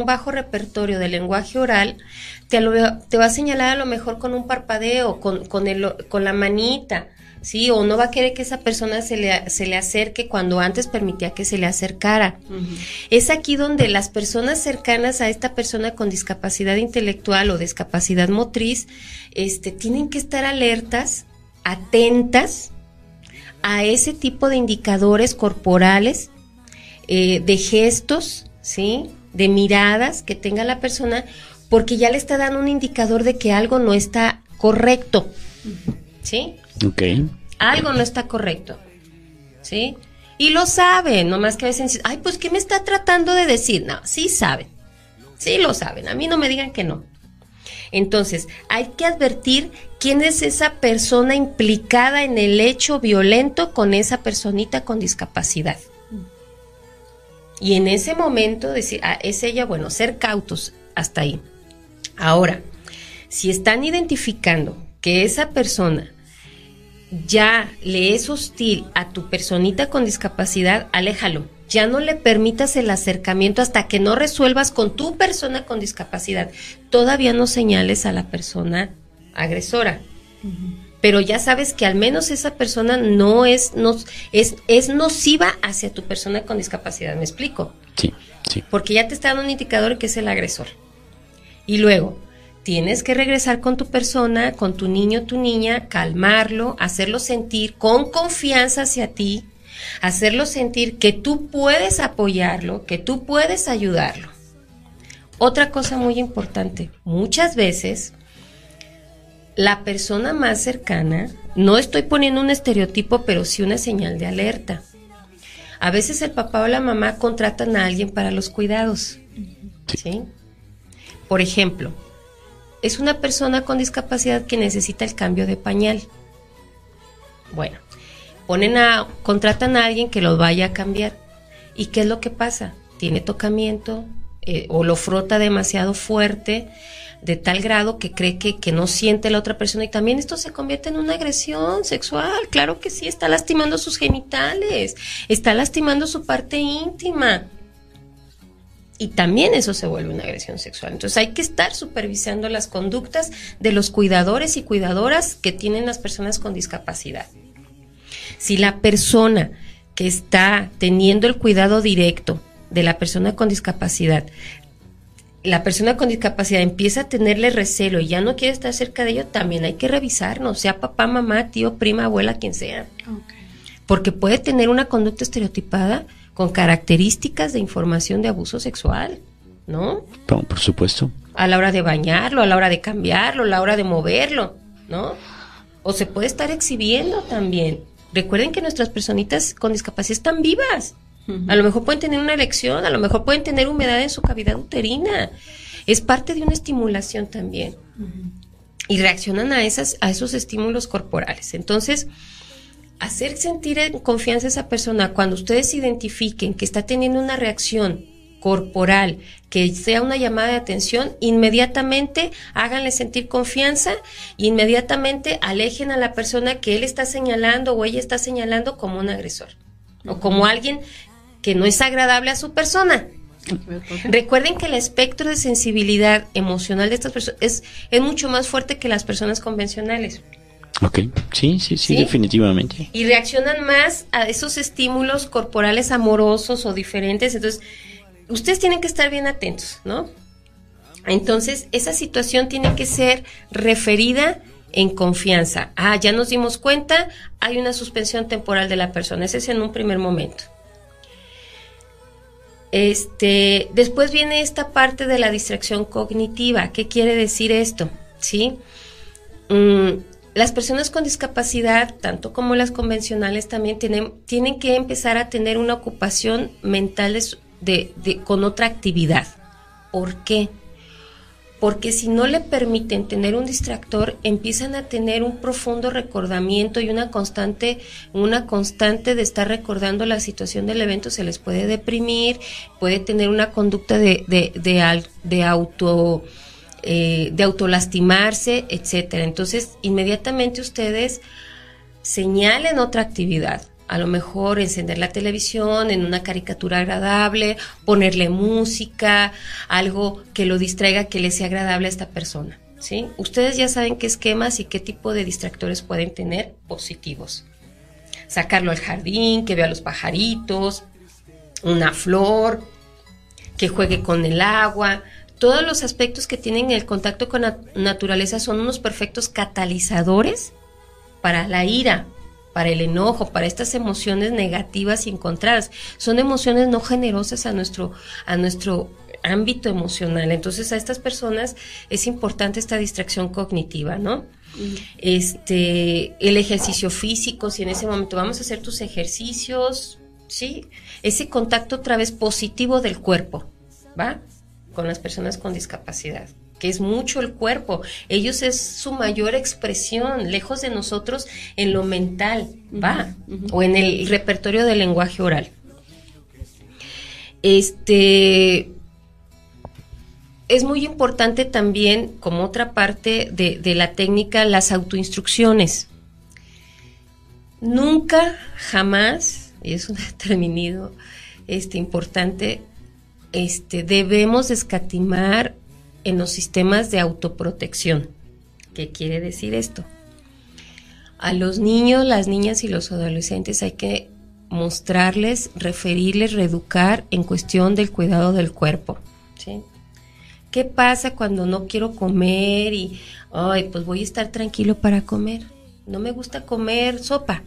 Speaker 5: bajo repertorio de lenguaje oral, te va a señalar a lo mejor con un parpadeo, con la manita, ¿sí? O no va a querer que esa persona se le acerque cuando antes permitía que se le acercara. Es aquí donde las personas cercanas a esta persona con discapacidad intelectual o discapacidad motriz tienen que estar alertas, atentas a ese tipo de indicadores corporales, de gestos, ¿sí? De miradas que tenga la persona, porque ya le está dando un indicador de que algo no está correcto, ¿sí?
Speaker 3: Okay.
Speaker 5: Algo no está correcto, ¿sí? Y lo saben, nomás que a veces dicen, ay, pues, ¿qué me está tratando de decir? No, sí saben, sí lo saben, a mí no me digan que no. Entonces, hay que advertir quién es esa persona implicada en el hecho violento con esa personita con discapacidad. Y en ese momento decir, es ella, bueno, ser cautos hasta ahí. Ahora, si están identificando que esa persona ya le es hostil a tu personita con discapacidad, aléjalo. Ya no le permitas el acercamiento hasta que no resuelvas con tu persona con discapacidad. Todavía no señales a la persona agresora. Pero ya sabes que al menos esa persona no es nociva hacia tu persona con discapacidad. ¿Me explico?
Speaker 3: Sí, sí.
Speaker 5: Porque ya te está dando un indicador que es el agresor. Y luego tienes que regresar con tu persona, con tu niño, tu niña, calmarlo, hacerlo sentir con confianza hacia ti, hacerlo sentir que tú puedes apoyarlo, que tú puedes ayudarlo. Otra cosa muy importante, muchas veces la persona más cercana, no estoy poniendo un estereotipo, pero sí una señal de alerta. A veces el papá o la mamá contratan a alguien para los cuidados, ¿sí? Por ejemplo, es una persona con discapacidad que necesita el cambio de pañal. Bueno, contratan a alguien que lo vaya a cambiar. ¿Y qué es lo que pasa? Tiene tocamiento o lo frota demasiado fuerte, de tal grado que cree que no siente la otra persona, y también esto se convierte en una agresión sexual. Claro que sí, está lastimando sus genitales, está lastimando su parte íntima. Y también eso se vuelve una agresión sexual. Entonces hay que estar supervisando las conductas de los cuidadores y cuidadoras que tienen las personas con discapacidad. Si la persona que está teniendo el cuidado directo de la persona con discapacidad, la persona con discapacidad empieza a tenerle recelo y ya no quiere estar cerca de ello, también hay que revisarnos, sea papá, mamá, tío, prima, abuela, quien sea. Okay. Porque puede tener una conducta estereotipada con características de información de abuso sexual, ¿no?
Speaker 3: Por supuesto.
Speaker 5: A la hora de bañarlo, a la hora de cambiarlo, a la hora de moverlo, ¿no? O se puede estar exhibiendo también. Recuerden que nuestras personitas con discapacidad están vivas. A lo mejor pueden tener una erección, a lo mejor pueden tener humedad en su cavidad uterina. Es parte de una estimulación también. Y reaccionan a esos estímulos corporales. Entonces, hacer sentir en confianza a esa persona cuando ustedes identifiquen que está teniendo una reacción corporal, que sea una llamada de atención, inmediatamente háganle sentir confianza, inmediatamente alejen a la persona que él está señalando o ella está señalando como un agresor o como alguien que no es agradable a su persona. Recuerden que el espectro de sensibilidad emocional de estas personas es mucho más fuerte que las personas convencionales.
Speaker 3: Ok, sí, definitivamente.
Speaker 5: Y reaccionan más a esos estímulos corporales amorosos o diferentes. Entonces, ustedes tienen que estar bien atentos, ¿no? Entonces, esa situación tiene que ser referida en confianza. Ya nos dimos cuenta, hay una suspensión temporal de la persona. Ese es en un primer momento. Después viene esta parte de la distracción cognitiva. ¿Qué quiere decir esto? ¿Sí? Las personas con discapacidad, tanto como las convencionales, también tienen que empezar a tener una ocupación mental con otra actividad. ¿Por qué? Porque si no le permiten tener un distractor, empiezan a tener un profundo recordamiento y una constante de estar recordando la situación del evento. Se les puede deprimir, puede tener una conducta de autolastimarse, etcétera. Entonces, inmediatamente ustedes señalen otra actividad. A lo mejor encender la televisión en una caricatura agradable, ponerle música, algo que lo distraiga, que le sea agradable a esta persona, ¿sí? Ustedes ya saben qué esquemas y qué tipo de distractores pueden tener positivos. Sacarlo al jardín, que vea los pajaritos, una flor, que juegue con el agua. Todos los aspectos que tienen el contacto con la naturaleza son unos perfectos catalizadores para la ira, para el enojo, para estas emociones negativas y encontradas. Son emociones no generosas a nuestro ámbito emocional. Entonces, a estas personas es importante esta distracción cognitiva, ¿no? El ejercicio físico, si en ese momento vamos a hacer tus ejercicios, ¿sí? Ese contacto otra vez positivo del cuerpo, ¿va? Con las personas con discapacidad, que es mucho el cuerpo. Ellos es su mayor expresión, lejos de nosotros en lo mental, ¿va? O en el repertorio del lenguaje oral. Es muy importante también, como otra parte de la técnica, las autoinstrucciones. Nunca, jamás, y es un término importante, debemos escatimar en los sistemas de autoprotección. ¿Qué quiere decir esto? A los niños, las niñas y los adolescentes hay que mostrarles, referirles, reeducar en cuestión del cuidado del cuerpo, ¿sí? ¿Qué pasa cuando no quiero comer y, pues voy a estar tranquilo para comer? No me gusta comer sopa.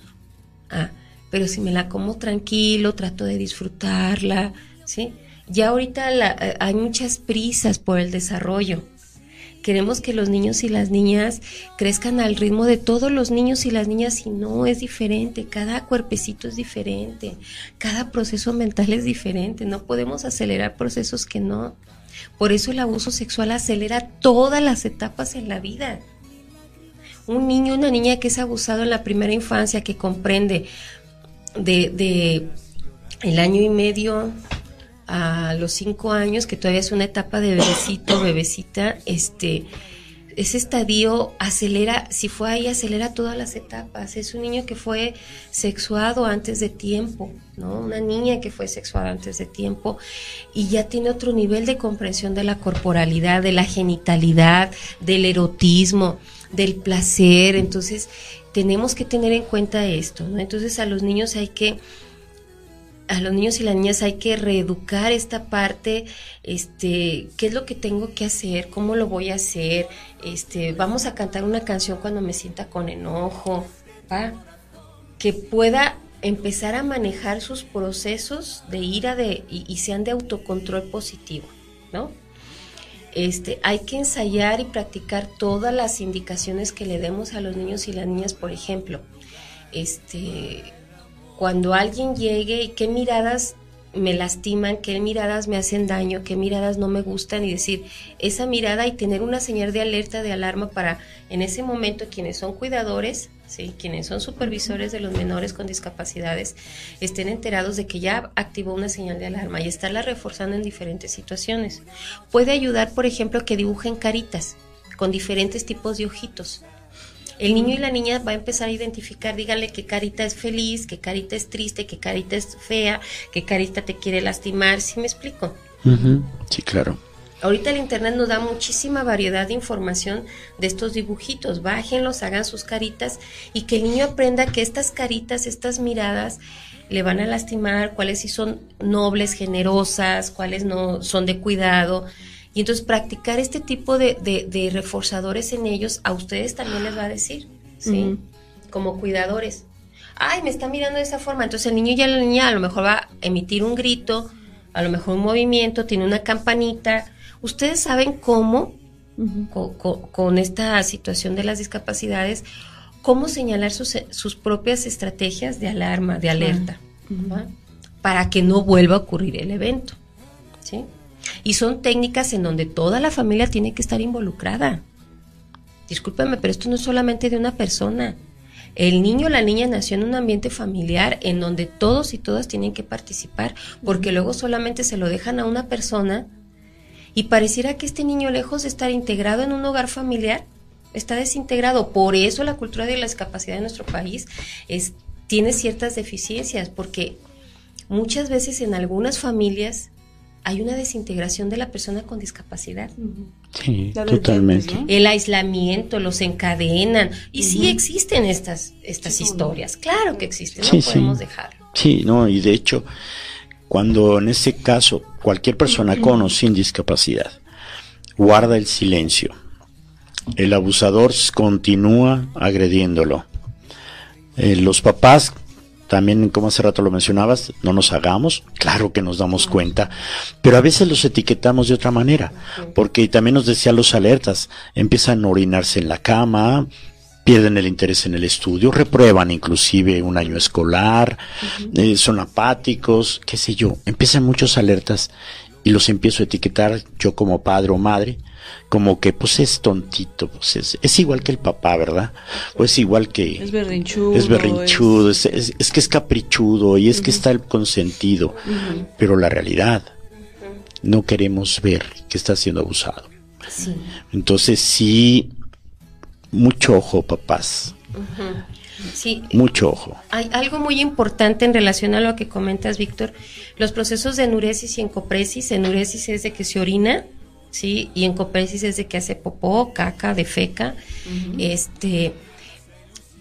Speaker 5: Pero si me la como tranquilo, trato de disfrutarla, ¿sí? Ya ahorita hay muchas prisas por el desarrollo. Queremos que los niños y las niñas crezcan al ritmo de todos los niños y las niñas, y no, es diferente. Cada cuerpecito es diferente. Cada proceso mental es diferente. No podemos acelerar procesos que no. Por eso el abuso sexual acelera todas las etapas en la vida. Un niño, una niña que es abusado en la primera infancia, que comprende de el año y medio a los 5 años, que todavía es una etapa de bebecito, bebecita, ese estadio acelera, si fue ahí, acelera todas las etapas. Es un niño que fue sexuado antes de tiempo, ¿no? Una niña que fue sexuada antes de tiempo, y ya tiene otro nivel de comprensión de la corporalidad, de la genitalidad, del erotismo, del placer. Entonces tenemos que tener en cuenta esto, ¿no? Entonces a los niños y las niñas hay que reeducar esta parte, qué es lo que tengo que hacer, cómo lo voy a hacer, vamos a cantar una canción cuando me sienta con enojo, ¿va? Que pueda empezar a manejar sus procesos de ira y sean de autocontrol positivo, ¿no? Hay que ensayar y practicar todas las indicaciones que le demos a los niños y las niñas. Por ejemplo, cuando alguien llegue y qué miradas me lastiman, qué miradas me hacen daño, qué miradas no me gustan, y decir esa mirada y tener una señal de alerta, de alarma, para en ese momento quienes son cuidadores, ¿sí?, quienes son supervisores de los menores con discapacidades, estén enterados de que ya activó una señal de alarma y estarla reforzando en diferentes situaciones. Puede ayudar, por ejemplo, que dibujen caritas con diferentes tipos de ojitos. El niño y la niña va a empezar a identificar, díganle qué carita es feliz, qué carita es triste, qué carita es fea, qué carita te quiere lastimar. ¿Sí me explico?
Speaker 3: Sí, claro.
Speaker 5: Ahorita el internet nos da muchísima variedad de información de estos dibujitos. Bájenlos, hagan sus caritas, y que el niño aprenda que estas caritas, estas miradas le van a lastimar, cuáles sí son nobles, generosas, cuáles no son de cuidado. Y entonces practicar este tipo de reforzadores en ellos, a ustedes también les va a decir, ¿sí? Como cuidadores. Ay, me está mirando de esa forma. Entonces el niño y la niña a lo mejor va a emitir un grito, a lo mejor un movimiento, tiene una campanita. Ustedes saben cómo, con esta situación de las discapacidades, cómo señalar sus propias estrategias de alarma, de alerta, ¿va? Para que no vuelva a ocurrir el evento, ¿sí? Y son técnicas en donde toda la familia tiene que estar involucrada. Discúlpeme, pero esto no es solamente de una persona. El niño o la niña nació en un ambiente familiar en donde todos y todas tienen que participar, porque luego solamente se lo dejan a una persona y pareciera que este niño, lejos de estar integrado en un hogar familiar, está desintegrado. Por eso la cultura de la discapacidad en nuestro país tiene ciertas deficiencias, porque muchas veces en algunas familias hay una desintegración de la persona con discapacidad.
Speaker 3: Sí, totalmente.
Speaker 4: ¿no?
Speaker 5: El aislamiento, los encadenan. Y sí existen estas historias. Claro que existen, no podemos dejarlo.
Speaker 3: Sí, no, y de hecho, cuando en este caso cualquier persona con o sin discapacidad guarda el silencio, el abusador continúa agrediéndolo. Los papás, también, como hace rato lo mencionabas, no nos hagamos, claro que nos damos cuenta, pero a veces los etiquetamos de otra manera, porque también nos decía los alertas, empiezan a orinarse en la cama, pierden el interés en el estudio, reprueban inclusive un año escolar, son apáticos, qué sé yo, empiezan muchas alertas y los empiezo a etiquetar yo como padre o madre, como que pues es tontito, pues es igual que el papá, ¿verdad? O es igual que...
Speaker 4: Es berrinchudo.
Speaker 3: Es que es caprichudo y es que está el consentido, pero la realidad, no queremos ver que está siendo abusado.
Speaker 5: Sí.
Speaker 3: Entonces sí, mucho ojo, papás.
Speaker 5: Sí.
Speaker 3: Mucho ojo.
Speaker 5: Hay algo muy importante en relación a lo que comentas, Víctor. Los procesos de enuresis y encopresis. Enuresis es de que se orina, ¿sí? Y encopresis es de que hace popó, caca, defeca.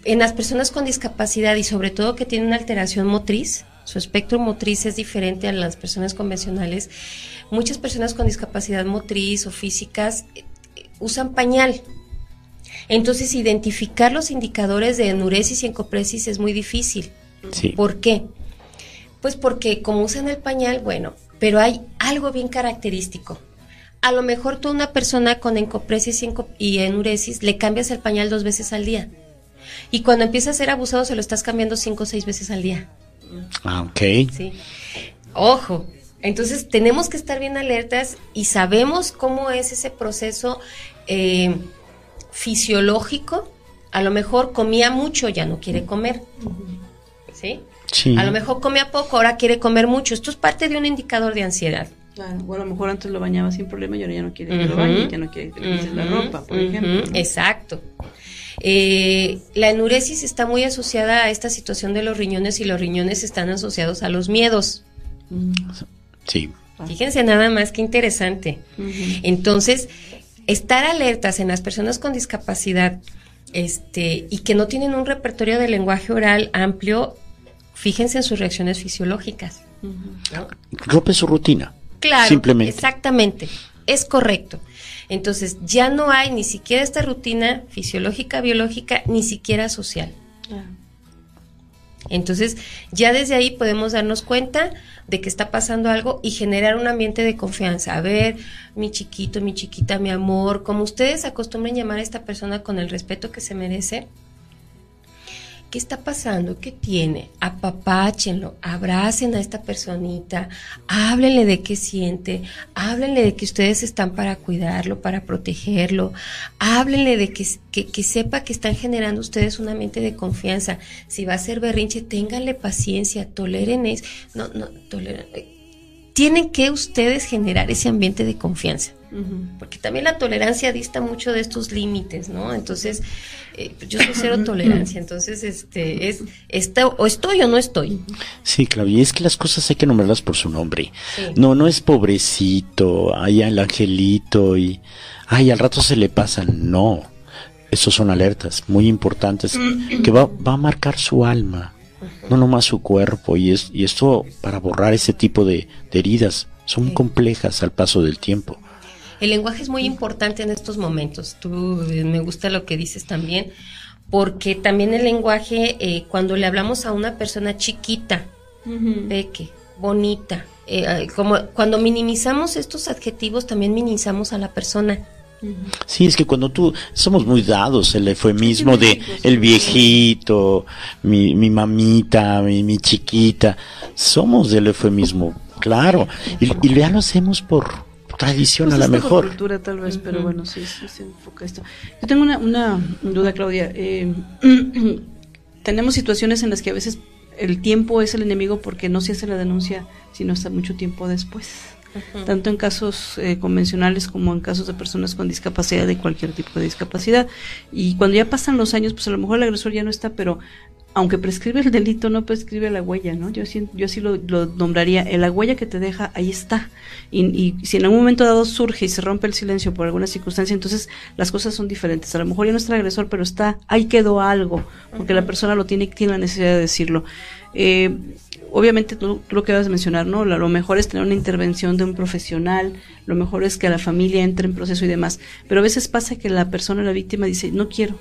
Speaker 5: En las personas con discapacidad y sobre todo que tienen una alteración motriz, su espectro motriz es diferente a las personas convencionales. Muchas personas con discapacidad motriz o físicas usan pañal. Entonces, identificar los indicadores de enuresis y encopresis es muy difícil.
Speaker 3: Sí.
Speaker 5: ¿Por qué? Pues porque como usan el pañal, bueno, pero hay algo bien característico. A lo mejor tú a una persona con encopresis y enuresis le cambias el pañal 2 veces al día. Y cuando empieza a ser abusado se lo estás cambiando 5 o 6 veces al día.
Speaker 3: Ah, ok.
Speaker 5: Sí. Ojo. Entonces tenemos que estar bien alertas y sabemos cómo es ese proceso fisiológico. A lo mejor comía mucho, ya no quiere comer. ¿Sí?
Speaker 3: Sí.
Speaker 5: A lo mejor comía poco, ahora quiere comer mucho. Esto es parte de un indicador de ansiedad.
Speaker 4: Claro, o a lo mejor antes lo bañaba sin problema y ahora ya no quiere que lo bañe, ya no quiere que le quites la ropa, por ejemplo, ¿no?
Speaker 5: Exacto. La enuresis está muy asociada a esta situación de los riñones y los riñones están asociados a los miedos.
Speaker 3: Sí.
Speaker 5: Fíjense nada más que interesante. Entonces, estar alertas en las personas con discapacidad y que no tienen un repertorio de lenguaje oral amplio, fíjense en sus reacciones fisiológicas. ¿No?
Speaker 3: Rompe su rutina.
Speaker 5: Claro,
Speaker 3: simplemente.
Speaker 5: Exactamente, es correcto. Entonces, ya no hay ni siquiera esta rutina fisiológica, biológica, ni siquiera social. Entonces, ya desde ahí podemos darnos cuenta de que está pasando algo y generar un ambiente de confianza. A ver, mi chiquito, mi chiquita, mi amor, como ustedes acostumbren llamar a esta persona con el respeto que se merece. ¿Qué está pasando? ¿Qué tiene? Apapáchenlo, abracen a esta personita, háblenle de qué siente, háblenle de que ustedes están para cuidarlo, para protegerlo, háblenle de que sepa que están generando ustedes un ambiente de confianza. Si va a ser berrinche, ténganle paciencia, toleren eso. Tienen que ustedes generar ese ambiente de confianza. Porque también la tolerancia dista mucho de estos límites, ¿no? Entonces, yo soy cero tolerancia, entonces, o estoy o no estoy.
Speaker 3: Sí, Claudia, y es que las cosas hay que nombrarlas por su nombre.
Speaker 5: Sí.
Speaker 3: No es pobrecito, ay, el angelito, y ay, al rato se le pasan, no. Esos son alertas muy importantes que va a marcar su alma, no nomás su cuerpo, y esto para borrar ese tipo de heridas, son muy complejas al paso del tiempo.
Speaker 5: El lenguaje es muy importante en estos momentos. Me gusta lo que dices también, porque también el lenguaje, cuando le hablamos a una persona chiquita, peque, bonita, como cuando minimizamos estos adjetivos, también minimizamos a la persona.
Speaker 3: Sí, es que cuando somos muy dados el eufemismo de el viejito, mi mamita, mi chiquita, somos del eufemismo, claro, y ya lo hacemos por tradición, pues a lo mejor.
Speaker 4: Por cultura tal vez, pero bueno, sí se enfoca esto. Yo tengo una duda, Claudia. Tenemos situaciones en las que a veces el tiempo es el enemigo porque no se hace la denuncia sino hasta mucho tiempo después. Tanto en casos convencionales como en casos de personas con discapacidad, de cualquier tipo de discapacidad. Y cuando ya pasan los años, pues a lo mejor el agresor ya no está, pero aunque prescribe el delito, no prescribe la huella, ¿no? Yo así lo nombraría, la huella que te deja, ahí está. Y si en algún momento dado surge y se rompe el silencio por alguna circunstancia, entonces las cosas son diferentes. A lo mejor ya no está el agresor, pero ahí quedó algo, porque la persona tiene la necesidad de decirlo. Obviamente tú lo que vas a mencionar, ¿no? Lo mejor es tener una intervención de un profesional, lo mejor es que la familia entre en proceso y demás, pero a veces pasa que la persona, la víctima, dice, no quiero,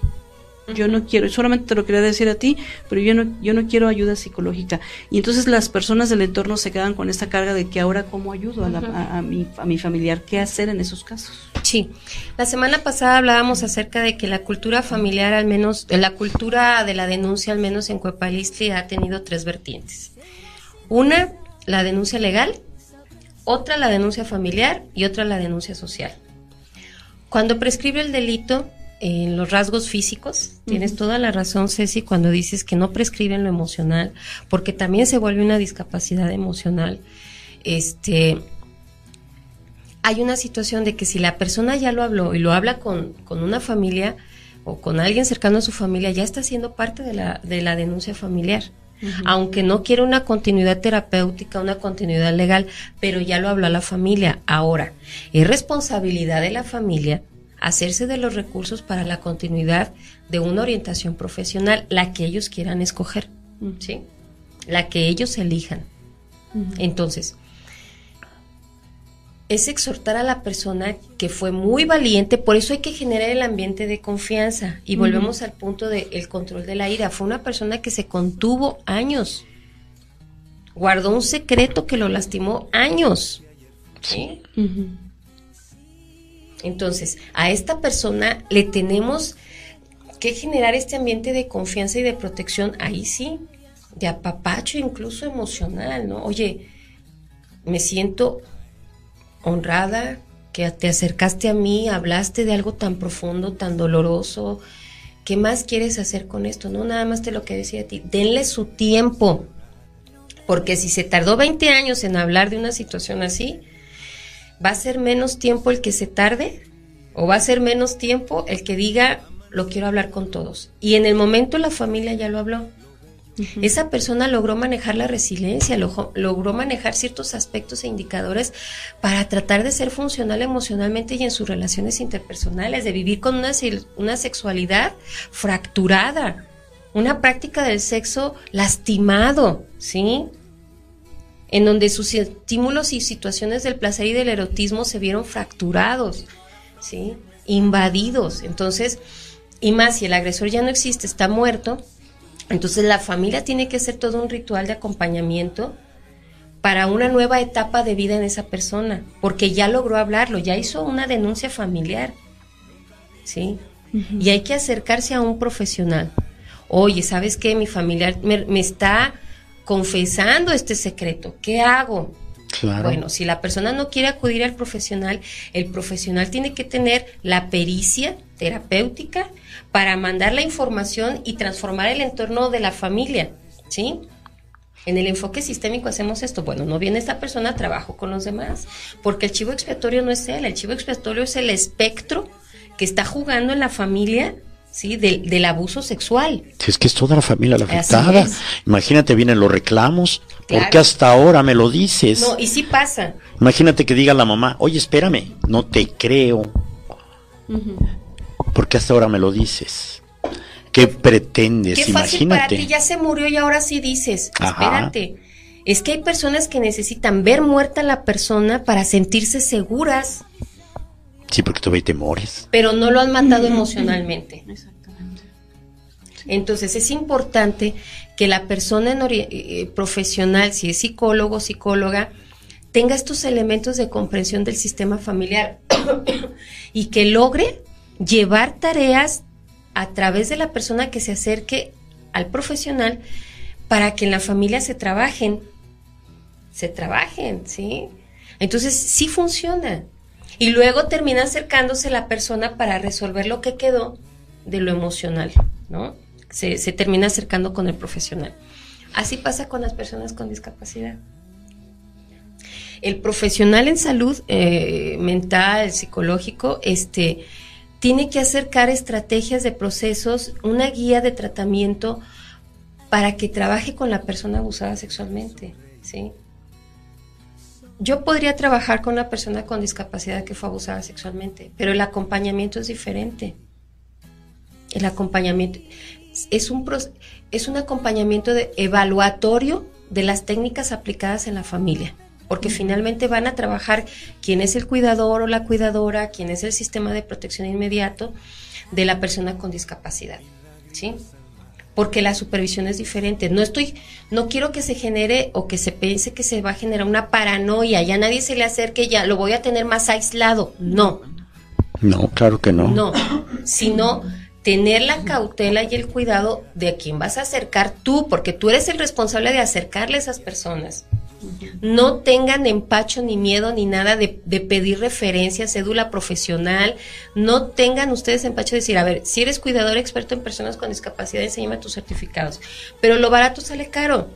Speaker 4: Yo no quiero, solamente te lo quería decir a ti, pero yo no quiero ayuda psicológica. Y entonces las personas del entorno se quedan con esta carga de que ahora cómo ayudo a mi familiar, qué hacer en esos casos.
Speaker 5: Sí, la semana pasada hablábamos acerca de que la cultura familiar, al menos, la cultura de la denuncia, al menos en Cuepalistli, ha tenido 3 vertientes. Una, la denuncia legal, otra la denuncia familiar y otra la denuncia social. Cuando prescribe el delito, en los rasgos físicos, tienes toda la razón, Ceci, cuando dices que no prescriben lo emocional, porque también se vuelve una discapacidad emocional. Hay una situación de que si la persona ya lo habló y lo habla con una familia o con alguien cercano a su familia, ya está siendo parte de la denuncia familiar. Aunque no quiere una continuidad terapéutica, una continuidad legal, pero ya lo habló a la familia. Ahora, es responsabilidad de la familia hacerse de los recursos para la continuidad de una orientación profesional, la que ellos quieran escoger, ¿sí? La que ellos elijan. Entonces, es exhortar a la persona que fue muy valiente, por eso hay que generar el ambiente de confianza, y volvemos al punto del control de la ira. Fue una persona que se contuvo años, guardó un secreto que lo lastimó años, ¿sí? Entonces, a esta persona le tenemos que generar este ambiente de confianza y de protección, ahí sí, de apapacho, incluso emocional, ¿no? Oye, me siento honrada que te acercaste a mí, hablaste de algo tan profundo, tan doloroso. ¿Qué más quieres hacer con esto? No, nada más te lo que decía a ti. Denle su tiempo, porque si se tardó 20 años en hablar de una situación así, ¿va a ser menos tiempo el que se tarde? ¿O va a ser menos tiempo el que diga, lo quiero hablar con todos? Y en el momento la familia ya lo habló. Esa persona logró manejar la resiliencia, logró manejar ciertos aspectos e indicadores para tratar de ser funcional emocionalmente y en sus relaciones interpersonales, de vivir con una sexualidad fracturada, una práctica del sexo lastimado, ¿sí? En donde sus estímulos y situaciones del placer y del erotismo se vieron fracturados, ¿sí? Invadidos. Entonces, y más, si el agresor ya no existe, está muerto, entonces la familia tiene que hacer todo un ritual de acompañamiento para una nueva etapa de vida en esa persona, porque ya logró hablarlo, ya hizo una denuncia familiar, ¿sí? Y hay que acercarse a un profesional. Oye, ¿sabes qué? Mi familiar me está confesando este secreto, ¿qué hago?
Speaker 3: Claro.
Speaker 5: Bueno, si la persona no quiere acudir al profesional, el profesional tiene que tener la pericia terapéutica para mandar la información y transformar el entorno de la familia, ¿sí? En el enfoque sistémico hacemos esto. Bueno, no viene esta persona, trabajo con los demás, porque el chivo expiatorio no es él, el chivo expiatorio es el espectro que está jugando en la familia, ¿sí? Del abuso sexual.
Speaker 3: Si es que es toda la familia la afectada. Imagínate, vienen los reclamos. Claro. ¿Por qué hasta ahora me lo dices?
Speaker 5: No, y sí pasa.
Speaker 3: Imagínate que diga la mamá, oye, espérame, no te creo. ¿Por qué hasta ahora me lo dices? ¿Qué pretendes?
Speaker 5: Qué fácil. Imagínate. Para ti, ya se murió y ahora sí dices, espérate. Es que hay personas que necesitan ver muerta a la persona para sentirse seguras.
Speaker 3: Sí, porque todavía hay temores.
Speaker 5: Pero no lo han matado emocionalmente. Exactamente. Entonces es importante que la persona profesional, si es psicólogo o psicóloga, tenga estos elementos de comprensión del sistema familiar y que logre llevar tareas a través de la persona que se acerque al profesional para que en la familia se trabajen, ¿sí? Entonces sí funciona. Y luego termina acercándose la persona para resolver lo que quedó de lo emocional, ¿no? Se termina acercando con el profesional. Así pasa con las personas con discapacidad. El profesional en salud mental, psicológico, tiene que acercar estrategias de procesos, una guía de tratamiento para que trabaje con la persona abusada sexualmente, ¿sí? Yo podría trabajar con una persona con discapacidad que fue abusada sexualmente, pero el acompañamiento es diferente. El acompañamiento es un acompañamiento evaluatorio de las técnicas aplicadas en la familia, porque finalmente van a trabajar quién es el cuidador o la cuidadora, quién es el sistema de protección inmediato de la persona con discapacidad. ¿sí? Porque la supervisión es diferente. No quiero que se genere o que se piense que se va a generar una paranoia, ya nadie se le acerque, ya lo voy a tener más aislado. No.
Speaker 3: No, claro que no.
Speaker 5: No, sino tener la cautela y el cuidado de a quién vas a acercar tú, porque tú eres el responsable de acercarle a esas personas. No tengan empacho ni miedo ni nada de pedir referencia, cédula profesional. No tengan ustedes empacho de decir, a ver, si eres cuidador experto en personas con discapacidad, enséñame tus certificados. Pero lo barato sale caro.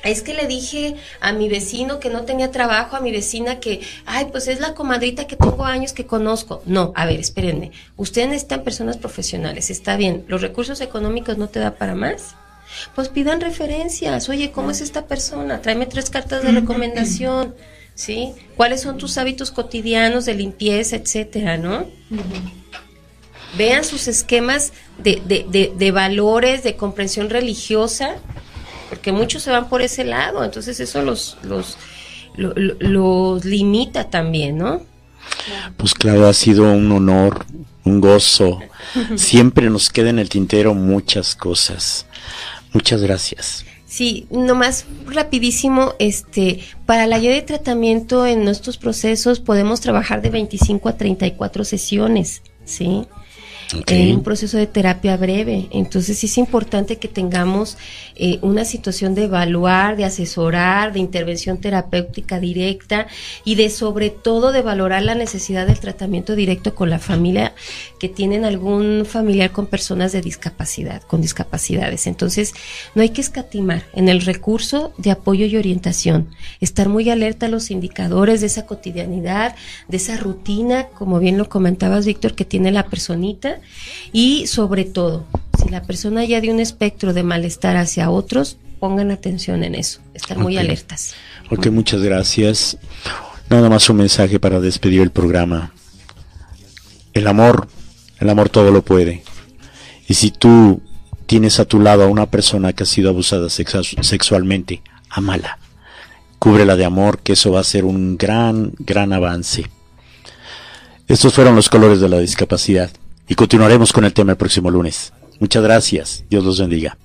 Speaker 5: Es que le dije a mi vecino que no tenía trabajo, a mi vecina que, ay, pues es la comadrita que tengo años que conozco. No, a ver, espérenme. Ustedes necesitan personas profesionales, está bien. ¿Los recursos económicos no te da para más? Pues pidan referencias. Oye, ¿cómo es esta persona? Tráeme 3 cartas de recomendación, ¿sí? ¿Cuáles son tus hábitos cotidianos de limpieza, etcétera, no? Vean sus esquemas de valores, de comprensión religiosa, porque muchos se van por ese lado, entonces eso los limita también, ¿no?
Speaker 3: Pues claro, ha sido un honor, un gozo. Siempre nos queda en el tintero muchas cosas. Muchas gracias.
Speaker 5: Sí, nomás rapidísimo, para la guía de tratamiento en nuestros procesos podemos trabajar de 25 a 34 sesiones, ¿sí? Okay. Un proceso de terapia breve. Entonces sí es importante que tengamos una situación de evaluar, de asesorar, de intervención terapéutica directa y de sobre todo de valorar la necesidad del tratamiento directo con la familia que tienen algún familiar con personas de discapacidad, con discapacidades. Entonces no hay que escatimar en el recurso de apoyo y orientación, estar muy alerta a los indicadores de esa cotidianidad, de esa rutina, como bien lo comentabas, Víctor, que tiene la personita. Y sobre todo, si la persona ya dio un espectro de malestar hacia otros, pongan atención en eso, estar muy alertas.
Speaker 3: Ok, muchas gracias. Nada más un mensaje para despedir el programa. El amor todo lo puede. Y si tú tienes a tu lado a una persona que ha sido abusada sexualmente, ámala. Cúbrela de amor, que eso va a ser un gran avance. Estos fueron los colores de la discapacidad. Y continuaremos con el tema el próximo lunes. Muchas gracias. Dios los bendiga.